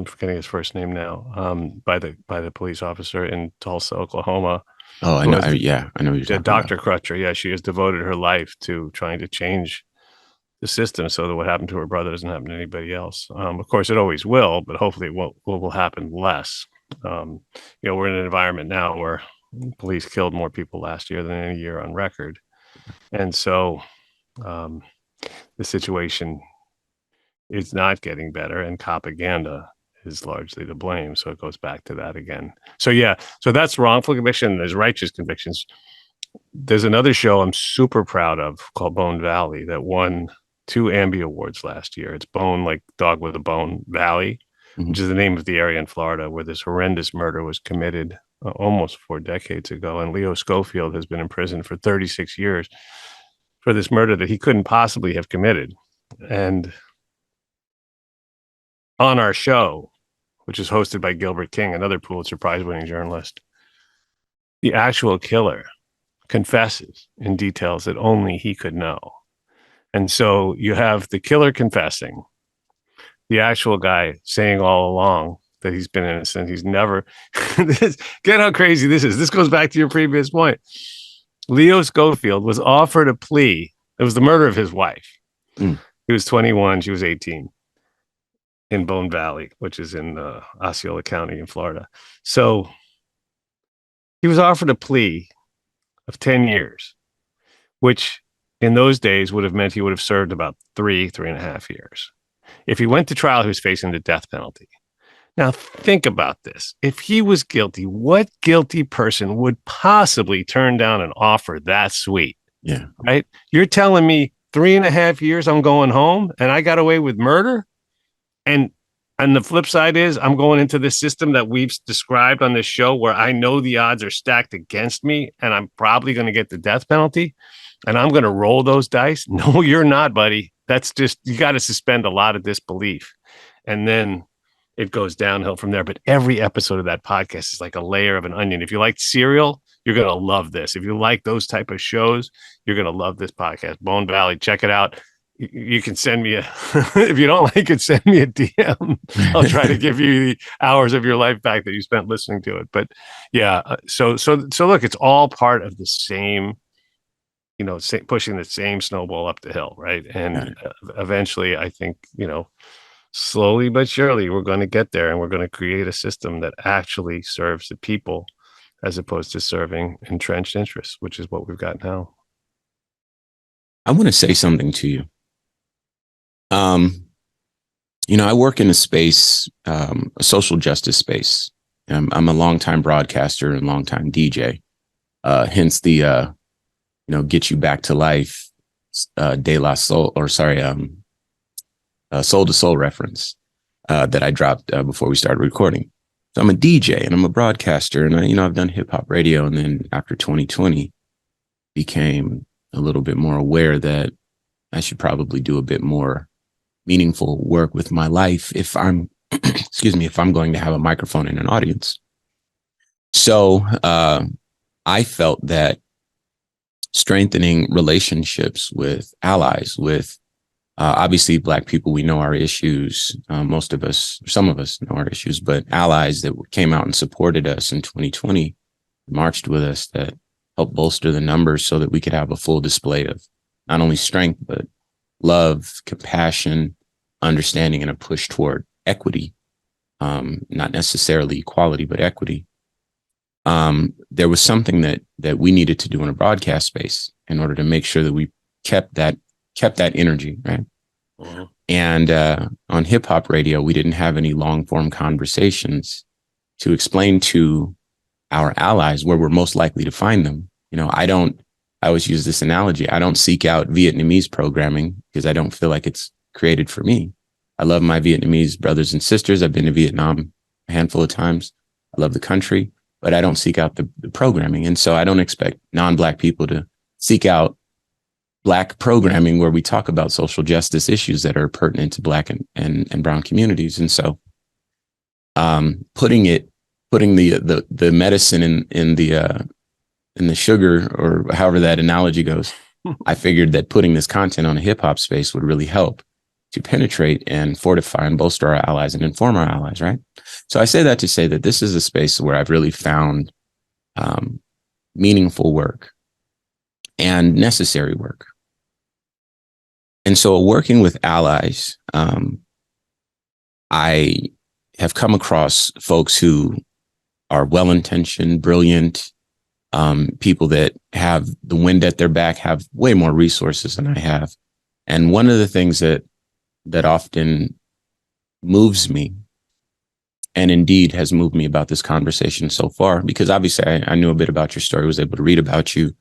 [SPEAKER 2] forgetting his first name now. By the police officer in Tulsa, Oklahoma.
[SPEAKER 1] Oh, I know. I know what you're talking
[SPEAKER 2] Dr.
[SPEAKER 1] about.
[SPEAKER 2] Crutcher. Yeah, she has devoted her life to trying to change the system so that what happened to her brother doesn't happen to anybody else. Of course, it always will, but hopefully it will happen less. You know, we're in an environment now where police killed more people last year than any year on record. And so the situation is not getting better, and propaganda is largely to blame. So it goes back to that again. So yeah, so that's wrongful conviction. There's righteous convictions. There's another show I'm super proud of called Bone Valley that won 2 Ambie Awards last year. It's Bone, like dog with a bone, Valley, which is the name of the area in Florida where this horrendous murder was committed almost 4 decades ago. And Leo Schofield has been in prison for 36 years for this murder that he couldn't possibly have committed. And on our show, which is hosted by Gilbert King, another Pulitzer Prize-winning journalist, the actual killer confesses in details that only he could know. And so you have the killer confessing, the actual guy saying all along that he's been innocent. He's never, get how crazy this is. This goes back to your previous point. Leo Schofield was offered a plea. It was the murder of his wife. He was 21. She was 18 in Bone Valley, which is in Osceola County in Florida. So he was offered a plea of 10 years, which in those days would have meant he would have served about 3.5 years. If he went to trial, he was facing the death penalty. Now, think about this. If he was guilty, what guilty person would possibly turn down an offer that sweet?
[SPEAKER 1] Yeah.
[SPEAKER 2] Right? You're telling me 3.5 years I'm going home and I got away with murder? And the flip side is I'm going into this system that we've described on this show where I know the odds are stacked against me and I'm probably going to get the death penalty and I'm going to roll those dice. No, you're not, buddy. That's just, you got to suspend a lot of disbelief. And then it goes downhill from there. But every episode of that podcast is like a layer of an onion. If you like Serial, you're going to love this. If you like those type of shows, you're going to love this podcast. Bone Valley, check it out. You can send me if you don't like it, send me a DM. I'll try to give you the hours of your life back that you spent listening to it. But yeah, so look, it's all part of the same, you know, pushing the same snowball up the hill, right? And eventually, I think, you know, slowly but surely, we're going to get there, and we're going to create a system that actually serves the people, as opposed to serving entrenched interests, which is what we've got now.
[SPEAKER 1] I want to say something to you. Um, I work in a space, a social justice space. I'm a longtime broadcaster and longtime DJ. Hence the get you back to life, De La Soul, or sorry, Soul to Soul reference that I dropped before we started recording. So I'm a DJ and I'm a broadcaster, and I've done hip hop radio, and then after 2020, became a little bit more aware that I should probably do a bit more meaningful work with my life if I'm, excuse me, if I'm going to have a microphone and an audience. So I felt that strengthening relationships with allies, with obviously Black people, we know our issues. Most of us, some of us know our issues, but allies that came out and supported us in 2020, marched with us, that helped bolster the numbers so that we could have a full display of not only strength, but love, compassion, understanding, and a push toward equity. Not necessarily equality, but equity. There was something that we needed to do in a broadcast space in order to make sure that we kept that energy, right? Mm-hmm. And on hip hop radio, we didn't have any long form conversations to explain to our allies where we're most likely to find them. I always use this analogy. I don't seek out Vietnamese programming because I don't feel like it's created for me. I love my Vietnamese brothers and sisters. I've been to Vietnam a handful of times. I love the country, but I don't seek out the programming. And so I don't expect non-Black people to seek out Black programming where we talk about social justice issues that are pertinent to Black and brown communities. And so putting the medicine in the sugar, or however that analogy goes, I figured that putting this content on a hip hop space would really help to penetrate and fortify and bolster our allies and inform our allies, right? So I say that to say that this is a space where I've really found meaningful work and necessary work. And so working with allies, I have come across folks who are well-intentioned, brilliant, people that have the wind at their back, have way more resources than I have. And one of the things that often moves me, and indeed has moved me about this conversation so far, because obviously I knew a bit about your story, was able to read about you.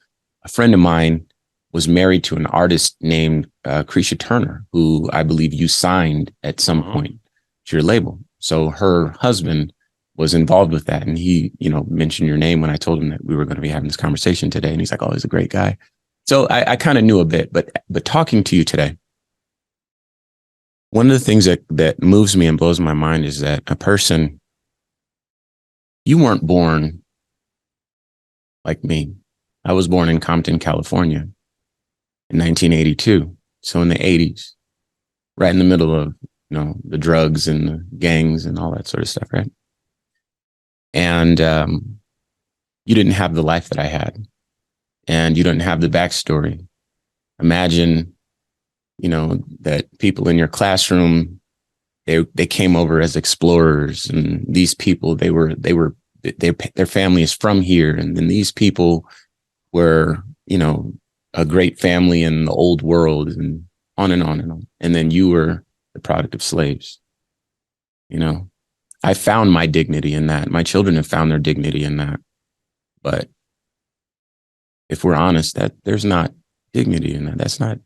[SPEAKER 1] A friend of mine was married to an artist named Krisha Turner, who I believe you signed at some point to your label. So her husband was involved with that. And he, mentioned your name when I told him that we were going to be having this conversation today. And he's like, oh, he's a great guy. So I kind of knew a bit, but talking to you today, one of the things that moves me and blows my mind is that a person, you weren't born like me. I was born in Compton, California in 1982. So in the 80s, right in the middle of, the drugs and the gangs and all that sort of stuff, right? And you didn't have the life that I had, and you didn't have the backstory. Imagine, that people in your classroom, they came over as explorers, and these people, their family is from here, and then these people were, a great family in the old world, and on and on and on. And then you were the product of slaves. I found my dignity in that. My children have found their dignity in that. But if we're honest, that there's not dignity in that. That's not,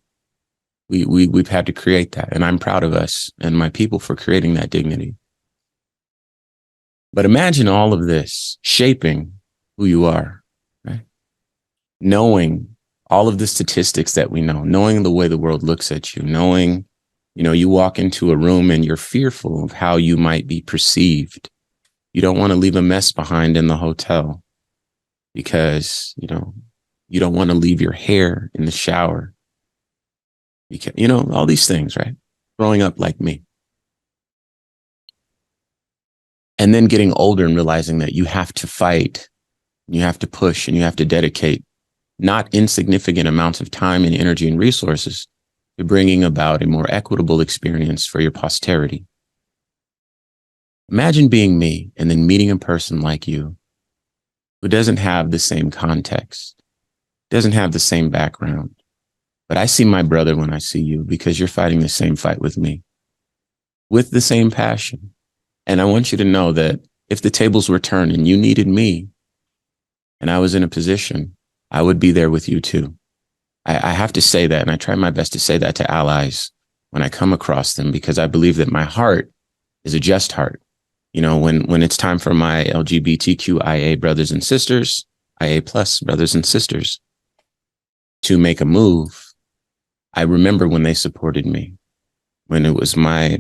[SPEAKER 1] we've had to create that. And I'm proud of us and my people for creating that dignity. But imagine all of this shaping who you are, right? Knowing all of the statistics that we know, knowing the way the world looks at you, knowing, you walk into a room and you're fearful of how you might be perceived. You don't want to leave a mess behind in the hotel because, you don't want to leave your hair in the shower. Because, all these things, right? Growing up like me. And then getting older and realizing that you have to fight, you have to push, and you have to dedicate not insignificant amounts of time and energy and resources to bringing about a more equitable experience for your posterity. Imagine being me and then meeting a person like you who doesn't have the same context, doesn't have the same background, But I see my brother when I see you because you're fighting the same fight with me, with the same passion. And I want you to know that if the tables were turned and you needed me and I was in a position, I would be there with you too. I have to say that, and I try my best to say that to allies when I come across them, because I believe that my heart is a just heart. You know, when it's time for my LGBTQIA brothers and sisters, IA plus brothers and sisters to make a move, I remember when they supported me, when it was my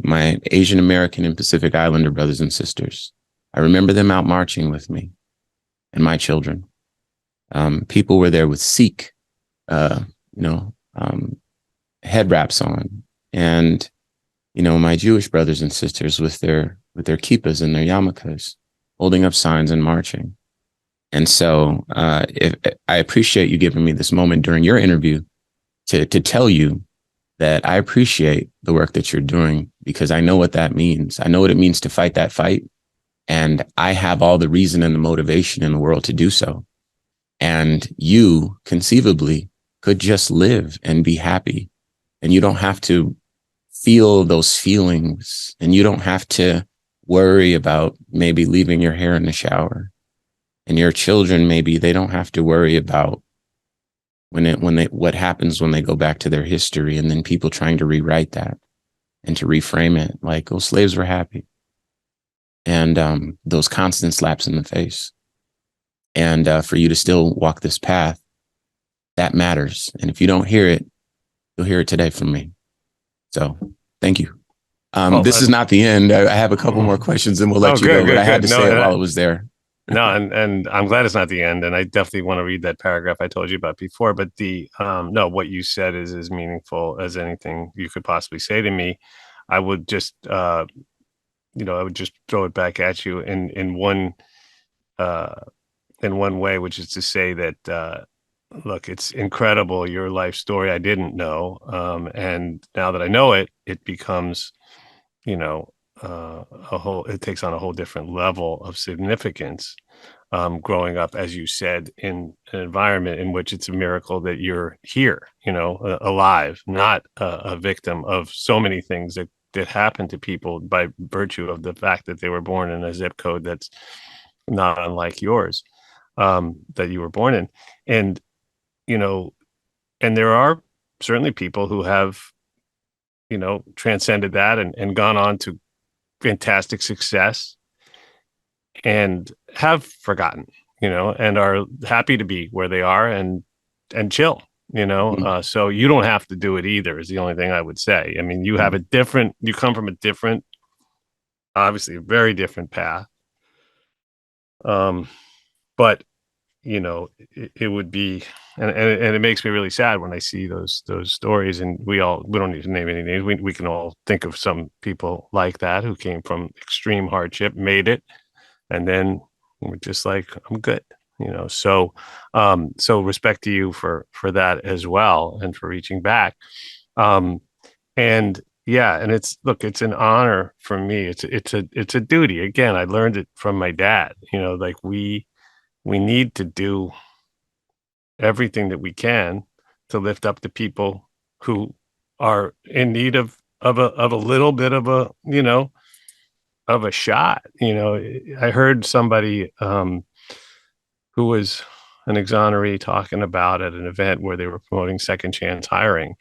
[SPEAKER 1] Asian American and Pacific Islander brothers and sisters. I remember them out marching with me and my children. People were there with Sikh, you know, head wraps on, and you know, my Jewish brothers and sisters with their kippas and their yarmulkes, holding up signs and marching. And so, if I appreciate you giving me this moment during your interview to tell you that I appreciate the work that you're doing, because I know what that means. I know what it means to fight that fight, and I have all the reason and the motivation in the world to do so. And you conceivably could just live and be happy, and you don't have to feel those feelings, and you don't have to worry about maybe leaving your hair in the shower, and your children, maybe they don't have to worry about what happens when they go back to their history, and then people trying to rewrite that and to reframe it like, oh, slaves were happy, and those constant slaps in the face. And for you to still walk this path, that matters. And if you don't hear it, you'll hear it today from me. So thank you. This is not the end. I have a couple more questions and we'll let you go, but I had to say it while it was there.
[SPEAKER 2] No, and I'm glad it's not the end. And I definitely want to read that paragraph I told you about before. But no, what you said is as meaningful as anything you could possibly say to me. I would just, I would just throw it back at you in one way, which is to say that, look, it's incredible, your life story. I didn't know. And now that I know it, it becomes, it takes on a whole different level of significance. Growing up, as you said, in an environment in which it's a miracle that you're here, alive, not a victim of so many things that happen to people by virtue of the fact that they were born in a zip code that's not unlike yours, that you were born in. And, and there are certainly people who have, transcended that and gone on to fantastic success and have forgotten, and are happy to be where they are and chill, so you don't have to do it either is the only thing I would say. I mean, you come from a different, obviously a very different path. But it would be, and it makes me really sad when I see those stories, and we don't need to name any names. We can all think of some people like that who came from extreme hardship, made it, and then we're just like, I'm good, so respect to you for that as well, and for reaching back. And yeah, and it's an honor for me. It's a duty. Again, I learned it from my dad, like we need to do everything that we can to lift up the people who are in need of a little bit of a, of a shot. I heard somebody who was an exoneree talking about at an event where they were promoting second chance hiring.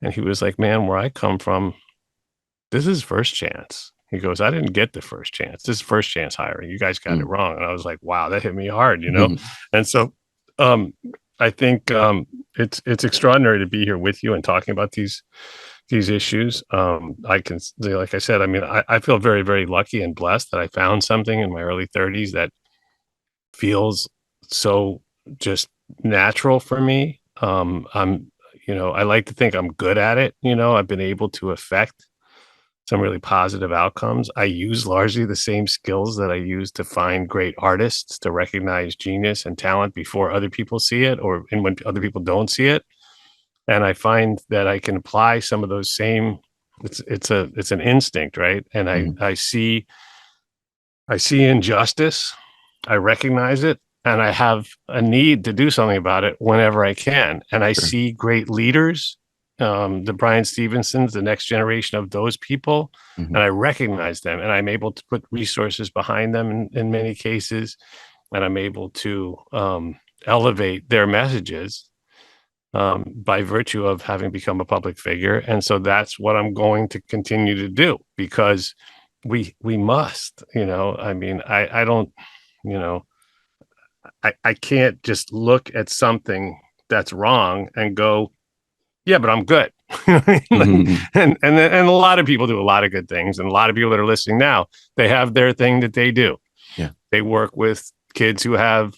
[SPEAKER 2] And he was like, man, where I come from, this is first chance. He goes, I didn't get the first chance. This is first chance hiring. You guys got it wrong. And I was like, wow, that hit me hard, And so I think it's extraordinary to be here with you and talking about these issues. I can, like I said, I mean, I feel very, very lucky and blessed that I found something in my early 30s that feels so just natural for me. I like to think I'm good at it. I've been able to affect some really positive outcomes. I use largely the same skills that I use to find great artists, to recognize genius and talent before other people see it, and when other people don't see it. And I find that I can apply some of those same, it's an instinct, right? And I see injustice, I recognize it, and I have a need to do something about it whenever I can. And I see great leaders the Brian Stevensons, the next generation of those people,
[SPEAKER 1] Mhm.
[SPEAKER 2] and I recognize them, and I'm able to put resources behind them in many cases, and I'm able to elevate their messages by virtue of having become a public figure. And so that's what I'm going to continue to do, because we must, I mean, I don't, you know, I can't just look at something that's wrong and go, yeah, but I'm good. You know what I mean?
[SPEAKER 1] Mhm.
[SPEAKER 2] And a lot of people do a lot of good things, and a lot of people that are listening now, they have their thing that they do.
[SPEAKER 1] Yeah.
[SPEAKER 2] They work with kids who have,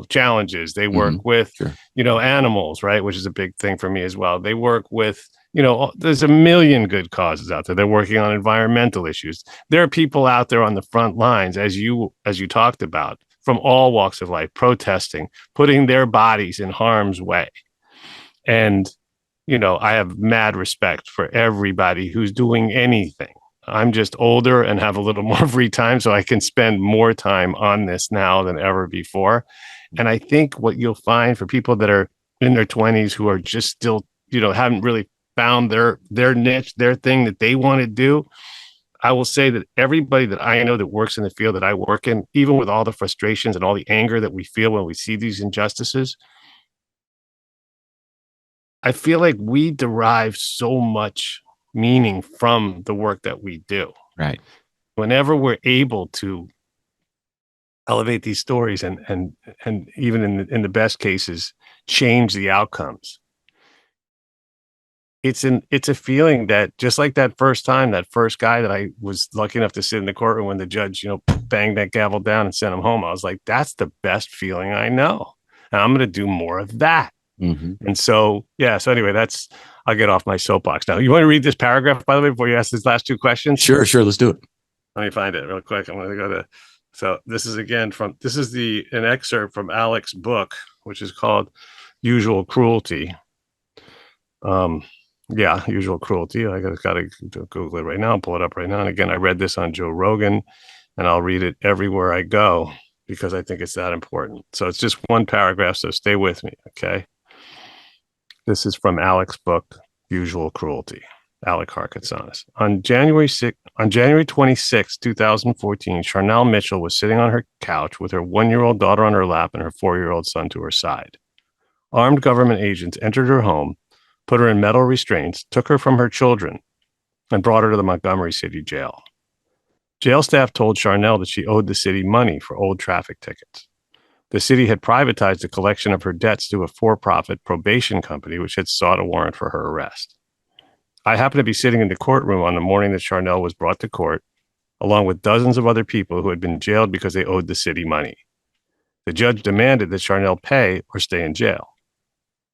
[SPEAKER 2] challenges. They work
[SPEAKER 1] Mhm.
[SPEAKER 2] with,
[SPEAKER 1] Sure.
[SPEAKER 2] animals, right? Which is a big thing for me as well. They work with, there's a million good causes out there. They're working on environmental issues. There are people out there on the front lines, as you talked about, from all walks of life, protesting, putting their bodies in harm's way. And, I have mad respect for everybody who's doing anything. I'm just older and have a little more free time, so I can spend more time on this now than ever before. And I think what you'll find for people that are in their 20s who are just still, haven't really found their niche, their thing that they want to do. I will say that everybody that I know that works in the field that I work in, even with all the frustrations and all the anger that we feel when we see these injustices, I feel like we derive so much meaning from the work that we do.
[SPEAKER 1] Right.
[SPEAKER 2] Whenever we're able to elevate these stories and even in the best cases change the outcomes, it's a feeling that, just like that first time, that first guy that I was lucky enough to sit in the courtroom when the judge, banged that gavel down and sent him home. I was like, that's the best feeling I know, and I'm going to do more of that.
[SPEAKER 1] Mhm.
[SPEAKER 2] And so, yeah. So anyway, I'll get off my soapbox now. You want to read this paragraph, by the way, before you ask these last two questions?
[SPEAKER 1] Sure. Let's do it.
[SPEAKER 2] Let me find it real quick. I'm going to go to, so this is an excerpt from Alec's book, which is called Usual Cruelty. Yeah, Usual Cruelty. I got to Google it right now, pull it up right now. And again, I read this on Joe Rogan, and I'll read it everywhere I go because I think it's that important. So it's just one paragraph. So stay with me. Okay. This is from Alec's book, Usual Cruelty. Alec Harkitsanis. On January 26, 2014, Charnel Mitchell was sitting on her couch with her 1-year-old daughter on her lap and her 4-year-old son to her side. Armed government agents entered her home, put her in metal restraints, took her from her children, and brought her to the Montgomery City Jail. Jail staff told Charnel that she owed the city money for old traffic tickets. The city had privatized the collection of her debts to a for-profit probation company, which had sought a warrant for her arrest. I happened to be sitting in the courtroom on the morning that Charnel was brought to court, along with dozens of other people who had been jailed because they owed the city money. The judge demanded that Charnel pay or stay in jail.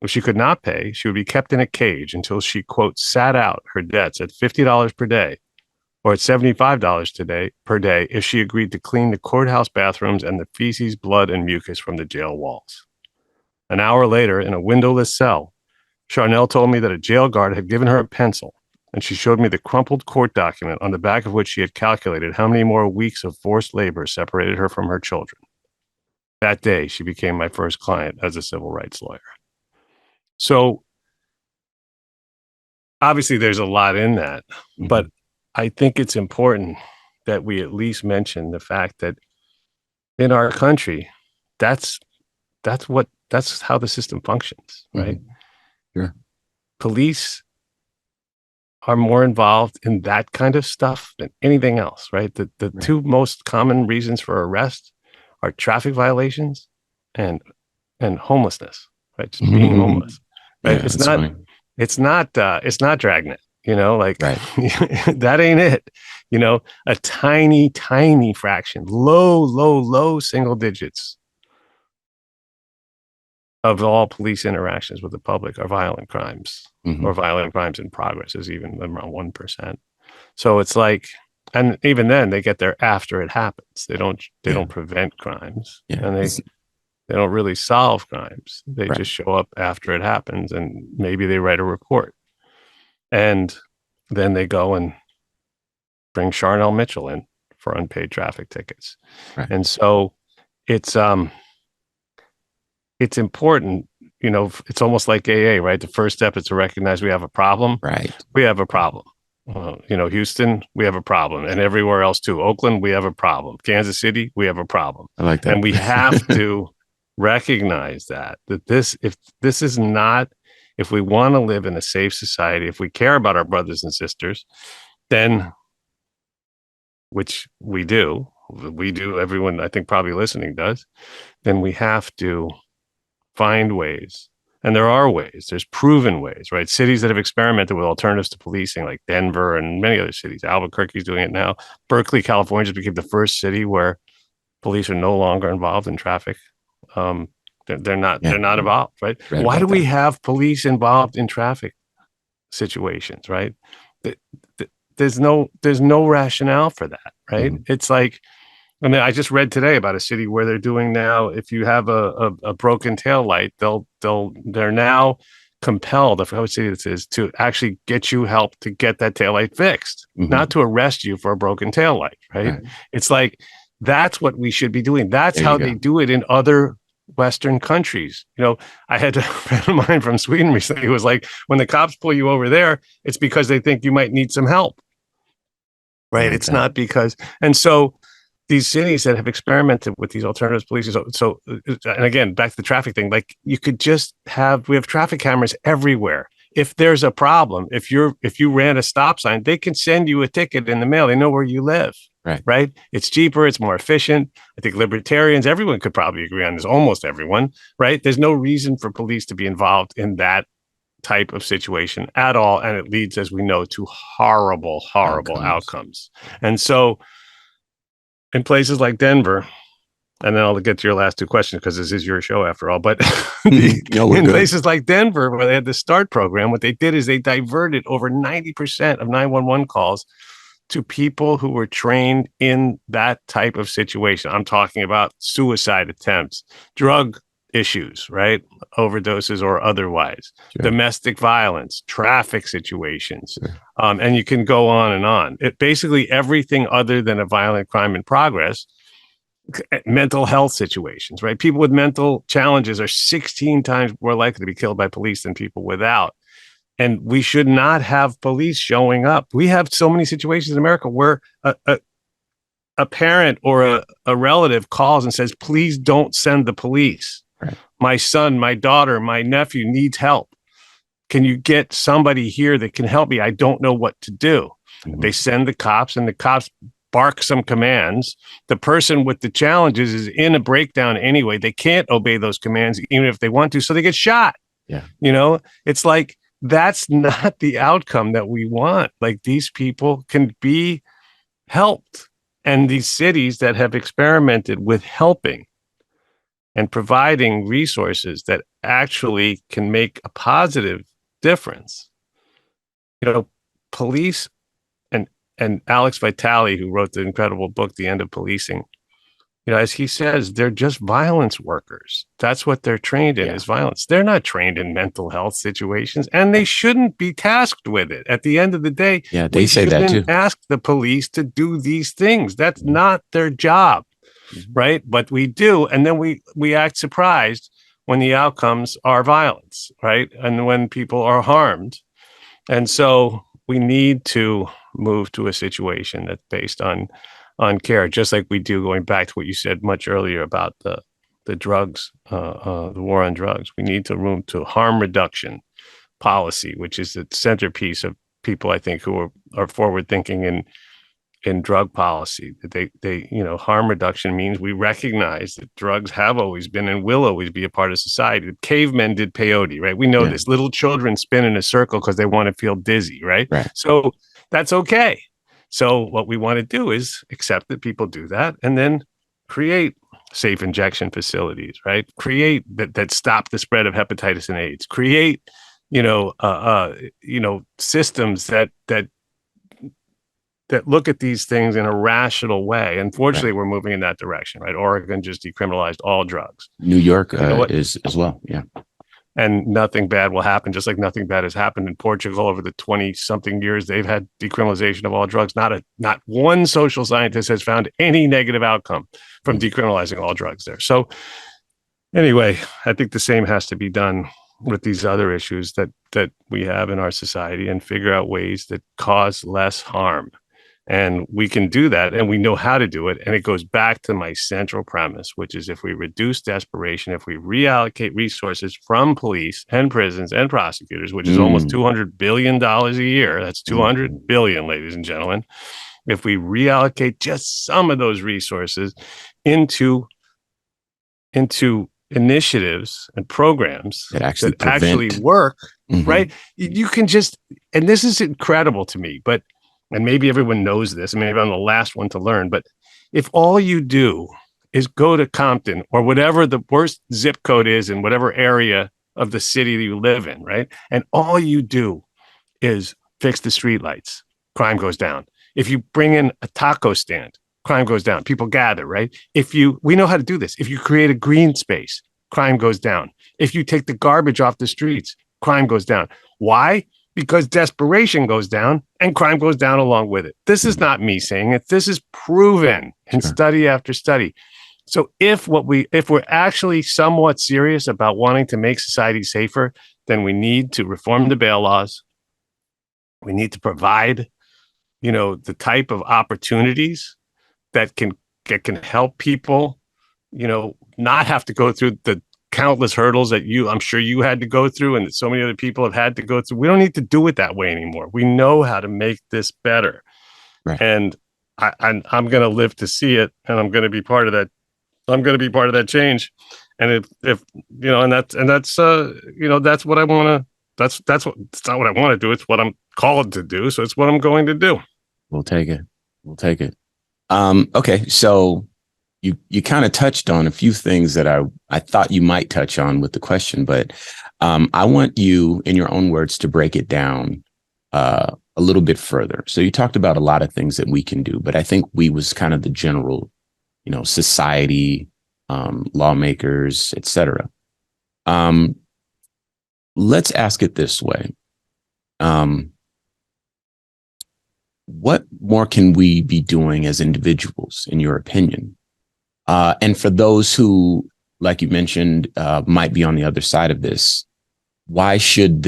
[SPEAKER 2] If she could not pay, she would be kept in a cage until she, quote, sat out her debts at $50 per day or at $75 per day if she agreed to clean the courthouse bathrooms and the feces, blood, and mucus from the jail walls. An hour later, in a windowless cell, Charnel told me that a jail guard had given her a pencil, and she showed me the crumpled court document on the back of which she had calculated how many more weeks of forced labor separated her from her children. That day, she became my first client as a civil rights lawyer. So obviously there's a lot in that, but I think it's important that we at least mention the fact that in our country, that's how the system functions, right?
[SPEAKER 1] Sure.
[SPEAKER 2] Police are more involved in that kind of stuff than anything else, right? The two most common reasons for arrest are traffic violations and homelessness, right? Just being homeless, right?
[SPEAKER 1] Yeah, that's funny.
[SPEAKER 2] It's not dragnet, like
[SPEAKER 1] Right.
[SPEAKER 2] that ain't it. A tiny, tiny fraction, low single digits of all police interactions with the public are violent crimes, or violent crimes in progress is even around 1%. So it's like, and even then they get there after it happens. They don't prevent crimes, and they don't really solve crimes. They just show up after it happens, and maybe they write a report, and then they go and bring Charnel Mitchell in for unpaid traffic tickets.
[SPEAKER 1] Right.
[SPEAKER 2] And so it's important it's almost like AA, right? The first step is to recognize we have a problem.
[SPEAKER 1] Right.
[SPEAKER 2] We have a problem. Houston, we have a problem, and everywhere else too. Oakland, we have a problem. Kansas City, we have a problem.
[SPEAKER 1] I like that.
[SPEAKER 2] And we have to recognize that if we want to live in a safe society, if we care about our brothers and sisters, then, which we do, everyone I think probably listening does, then we have to find ways. And there are ways, there's proven ways, right? Cities that have experimented with alternatives to policing, like Denver and many other cities. Albuquerque's doing it now. Berkeley, California just became the first city where police are no longer involved in traffic. They're not involved, right? Why do we have police involved in traffic situations, right? There's no rationale for that, right? Mm-hmm. It's like, I mean, I just read today about a city where they're doing now, if you have a broken tail light, they're now compelled, I forgot what city this is, to actually get you help to get that tail light fixed, mm-hmm. not to arrest you for a broken tail light, right? It's like, that's what we should be doing. That's how they do it in other Western countries. I had a friend of mine from Sweden recently who was like, when the cops pull you over there, it's because they think you might need some help, right? It's not because, and so these cities that have experimented with these alternatives policing. So, and again, back to the traffic thing, like we have traffic cameras everywhere. If there's a problem, if you ran a stop sign, they can send you a ticket in the mail. They know where you live, right? It's cheaper. It's more efficient. I think libertarians, everyone could probably agree on this, almost everyone, right? There's no reason for police to be involved in that type of situation at all. And it leads, as we know, to horrible outcomes. And so, in places like Denver, and then I'll get to your last two questions because this is your show after all, but places like Denver where they had the START program, what they did is they diverted over 90% of 911 calls to people who were trained in that type of situation. I'm talking about suicide attempts, drug issues, right? Overdoses or otherwise, domestic violence, traffic situations. And you can go on and on. It basically everything other than a violent crime in progress, mental health situations, right? People with mental challenges are 16 times more likely to be killed by police than people without. And we should not have police showing up. We have so many situations in America where a parent or a relative calls and says, please don't send the police. Right. My son, my daughter, my nephew needs help. Can you get somebody here that can help me? I don't know what to do. Mm-hmm. They send the cops and the cops bark some commands. The person with the challenges is in a breakdown anyway. They can't obey those commands even if they want to, so they get shot. Yeah. It's like, that's not the outcome that we want. Like, these people can be helped. And these cities that have experimented with helping and providing resources that actually can make a positive difference. Police and Alex Vitale, who wrote the incredible book, The End of Policing, as he says, they're just violence workers. That's what they're trained in, is violence. They're not trained in mental health situations, and they shouldn't be tasked with it. At the end of the day,
[SPEAKER 1] they say that too.
[SPEAKER 2] Ask the police to do these things. That's not their job. Right. But we do. And then we act surprised when the outcomes are violence. Right. And when people are harmed. And so we need to move to a situation that's based on care, just like we do, going back to what you said much earlier about the drugs, the war on drugs. We need to move to harm reduction policy, which is the centerpiece of people, I think, who are forward thinking in drug policy. They harm reduction means we recognize that drugs have always been and will always be a part of society. The cavemen did peyote, right? We know this. Little children spin in a circle because they want to feel dizzy, right? So that's okay. So what we want to do is accept that people do that and then create safe injection facilities, right? Create that stop the spread of hepatitis and AIDS. Create, systems that look at these things in a rational way. Unfortunately, we're moving in that direction, right? Oregon just decriminalized all drugs.
[SPEAKER 1] New York is as well, yeah.
[SPEAKER 2] And nothing bad will happen, just like nothing bad has happened in Portugal over the 20-something years they've had decriminalization of all drugs. Not one social scientist has found any negative outcome from decriminalizing all drugs there. So Anyway, I think the same has to be done with these other issues that we have in our society, and figure out ways that cause less harm. And we can do that, and we know how to do it. And it goes back to my central premise, which is if we reduce desperation, if we reallocate resources from police and prisons and prosecutors, which is almost $200 billion a year, that's 200 billion, ladies and gentlemen. If we reallocate just some of those resources into initiatives and programs
[SPEAKER 1] that actually
[SPEAKER 2] work, right? You can just, and this is incredible to me, but, and maybe everyone knows this, and maybe I'm the last one to learn, but if all you do is go to Compton or whatever the worst zip code is in whatever area of the city that you live in, right? And all you do is fix the streetlights, crime goes down. If you bring in a taco stand, crime goes down. People gather, right? We know how to do this. If you create a green space, crime goes down. If you take the garbage off the streets, crime goes down. Why? Because desperation goes down and crime goes down along with it. This is not me saying it. This is proven in study after study. So if we're actually somewhat serious about wanting to make society safer, then we need to reform the bail laws. We need to provide, the type of opportunities that can help people, not have to go through the countless hurdles that I'm sure you had to go through and that so many other people have had to go through. We don't need to do it that way anymore. We know how to make this better.
[SPEAKER 1] Right.
[SPEAKER 2] And I'm going to live to see it, and I'm going to be part of that. I'm going to be part of that change. And if that's what I want to, it's not what I want to do. It's what I'm called to do. So it's what I'm going to do.
[SPEAKER 1] We'll take it. Okay. So you kind of touched on a few things that I thought you might touch on with the question, but I want you, in your own words, to break it down a little bit further. So you talked about a lot of things that we can do, but I think we was kind of the general, society, lawmakers, etc. Let's ask it this way. What more can we be doing as individuals, in your opinion? And for those who, like you mentioned, might be on the other side of this, why should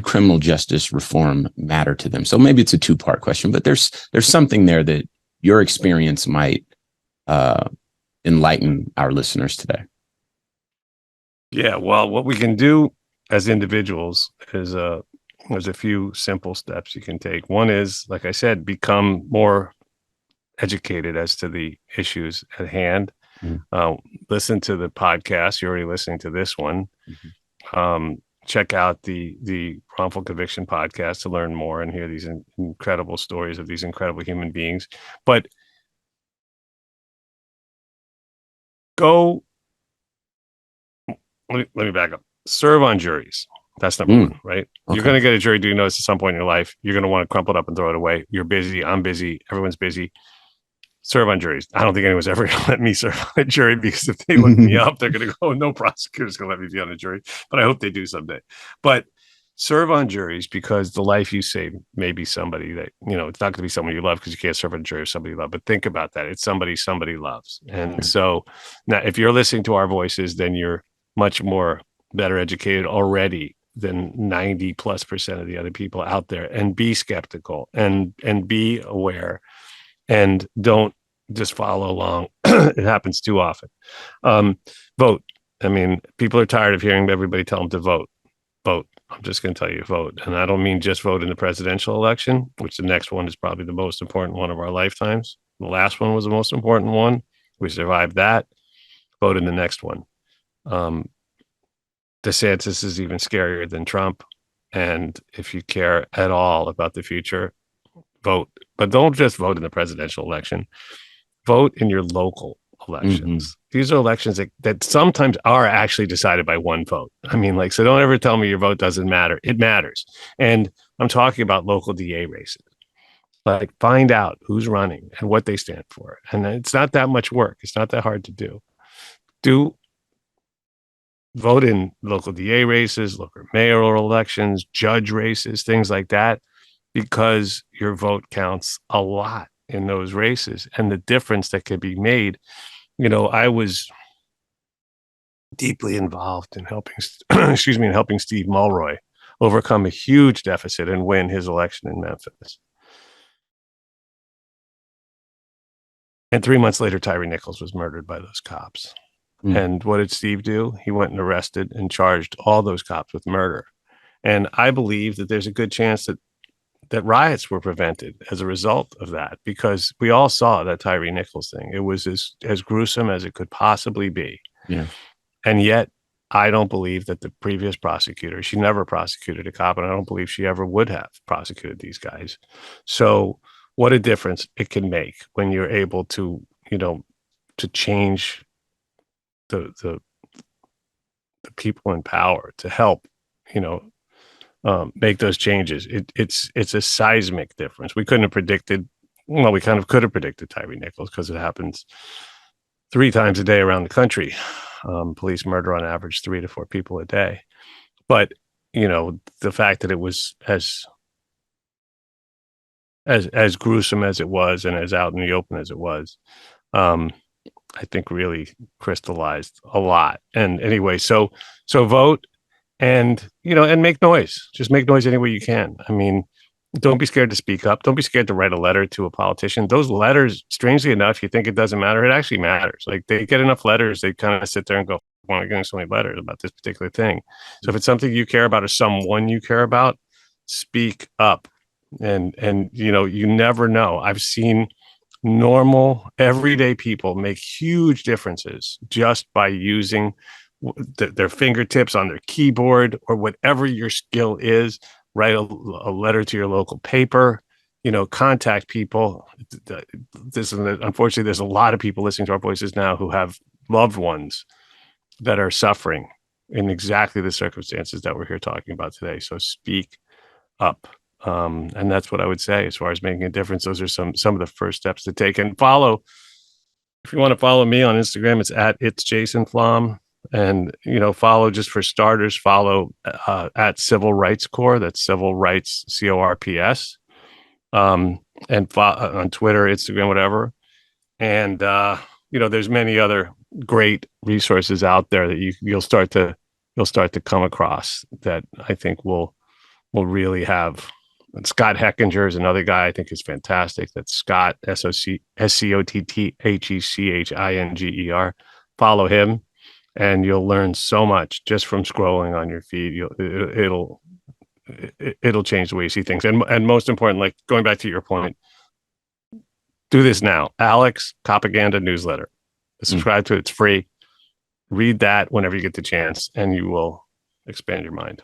[SPEAKER 1] criminal justice reform matter to them? So maybe it's a two-part question, but there's something there that your experience might enlighten our listeners today.
[SPEAKER 2] Yeah, well, what we can do as individuals is there's a few simple steps you can take. One is, like I said, become more educated as to the issues at hand. Listen to the podcast. You're already listening to this one. Check out the Wrongful Conviction podcast to learn more and hear these incredible stories of these incredible human beings. But let me back up. Serve on juries. That's number one, right? Okay. You're going to get a jury duty notice at some point in your life. You're going to want to crumple it up and throw it away. You're busy. I'm busy. Everyone's busy. Serve on juries. I don't think anyone's ever going to let me serve on a jury, because if they look me up, they're going to go, no prosecutor's going to let me be on a jury. But I hope they do someday. But serve on juries, because the life you save may be somebody that, it's not going to be someone you love, because you can't serve on a jury with somebody you love. But think about that. It's somebody loves. And so now, if you're listening to our voices, then you're much more better educated already than 90+% of the other people out there. And be skeptical and be aware, and don't just follow along. It happens too often. Vote. I mean, people are tired of hearing everybody tell them to vote. Vote. I'm just going to tell you, vote. And I don't mean just vote in the presidential election, which the next one is probably the most important one of our lifetimes. The last one was the most important one. We survived that. Vote in the next one. DeSantis is even scarier than Trump. And if you care at all about the future, vote. But don't just vote in the presidential election. Vote in your local elections. These are elections that sometimes are actually decided by one vote. I mean, so don't ever tell me your vote doesn't matter. It matters. And I'm talking about local DA races. Find out who's running and what they stand for. And it's not that much work. It's not that hard to do. Vote in local DA races, local mayoral elections, judge races, things like that, because your vote counts a lot in those races, and the difference that could be made. I was deeply involved in helping, excuse me, in helping Steve Mulroy overcome a huge deficit and win his election in Memphis. And 3 months later, Tyree Nichols was murdered by those cops. And what did Steve do? He went and arrested and charged all those cops with murder. And I believe that there's a good chance that riots were prevented as a result of that, because we all saw that Tyree Nichols thing. It was as gruesome as it could possibly be.
[SPEAKER 1] Yeah.
[SPEAKER 2] And yet, I don't believe that the previous prosecutor, she never prosecuted a cop, and I don't believe she ever would have prosecuted these guys. So what a difference it can make when you're able to, to change the people in power to help, make those changes. It's a seismic difference. We couldn't have predicted. Well, we kind of could have predicted Tyree Nichols because it happens 3 times a day around the country. Police murder on average 3 to 4 people a day. But the fact that it was as gruesome as it was and as out in the open as it was, I think really crystallized a lot. And anyway, so vote and make noise. Just make noise any way you can. I mean, don't be scared to speak up. Don't be scared to write a letter to a politician. Those letters, strangely enough, you think it doesn't matter. It actually matters. Like, they get enough letters, they kind of sit there and go, why am I getting so many letters about this particular thing? So if it's something you care about or someone you care about, speak up. And you never know. I've seen normal, everyday people make huge differences just by using their fingertips on their keyboard or whatever your skill is. Write a letter to your local paper, contact people. Unfortunately, there's a lot of people listening to our voices now who have loved ones that are suffering in exactly the circumstances that we're here talking about today. So speak up. And that's what I would say as far as making a difference. Those are some of the first steps to take. And follow, if you want to follow me on Instagram, it's Jason Flom. And follow, just for starters, follow at Civil Rights Corps. That's Civil Rights CORPS. And on Twitter, Instagram, whatever. And there's many other great resources out there that you'll start to come across that I think will really have. And Scott Heckinger is another guy I think is fantastic. That's Scott, SCOTTHECHINGER. Follow him, and you'll learn so much just from scrolling on your feed. It'll change the way you see things. And most important, like going back to your point, do this now. Alex Propaganda newsletter. Subscribe to it. It's free. Read that whenever you get the chance, and you will expand your mind.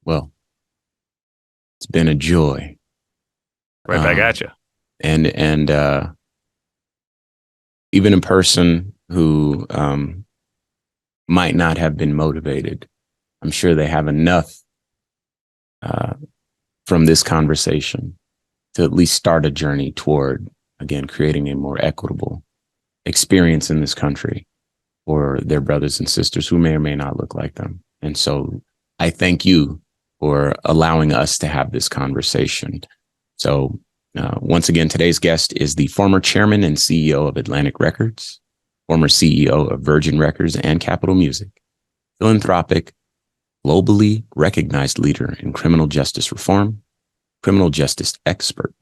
[SPEAKER 1] Well, it's been a joy.
[SPEAKER 2] Right back at you.
[SPEAKER 1] And even a person who might not have been motivated, I'm sure they have enough from this conversation to at least start a journey toward, again, creating a more equitable experience in this country for their brothers and sisters who may or may not look like them. And so I thank you for allowing us to have this conversation. So once again, today's guest is the former chairman and CEO of Atlantic Records, former CEO of Virgin Records and Capitol Music, philanthropic, globally recognized leader in criminal justice reform, criminal justice expert,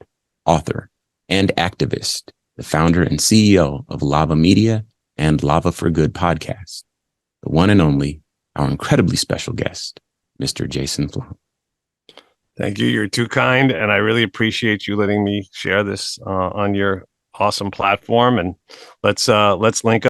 [SPEAKER 1] author, and activist, the founder and CEO of Lava Media and Lava for Good podcast, the one and only, our incredibly special guest, Mr. Jason Flom.
[SPEAKER 2] Thank you. You're too kind, and I really appreciate you letting me share this on your awesome platform. And let's link up.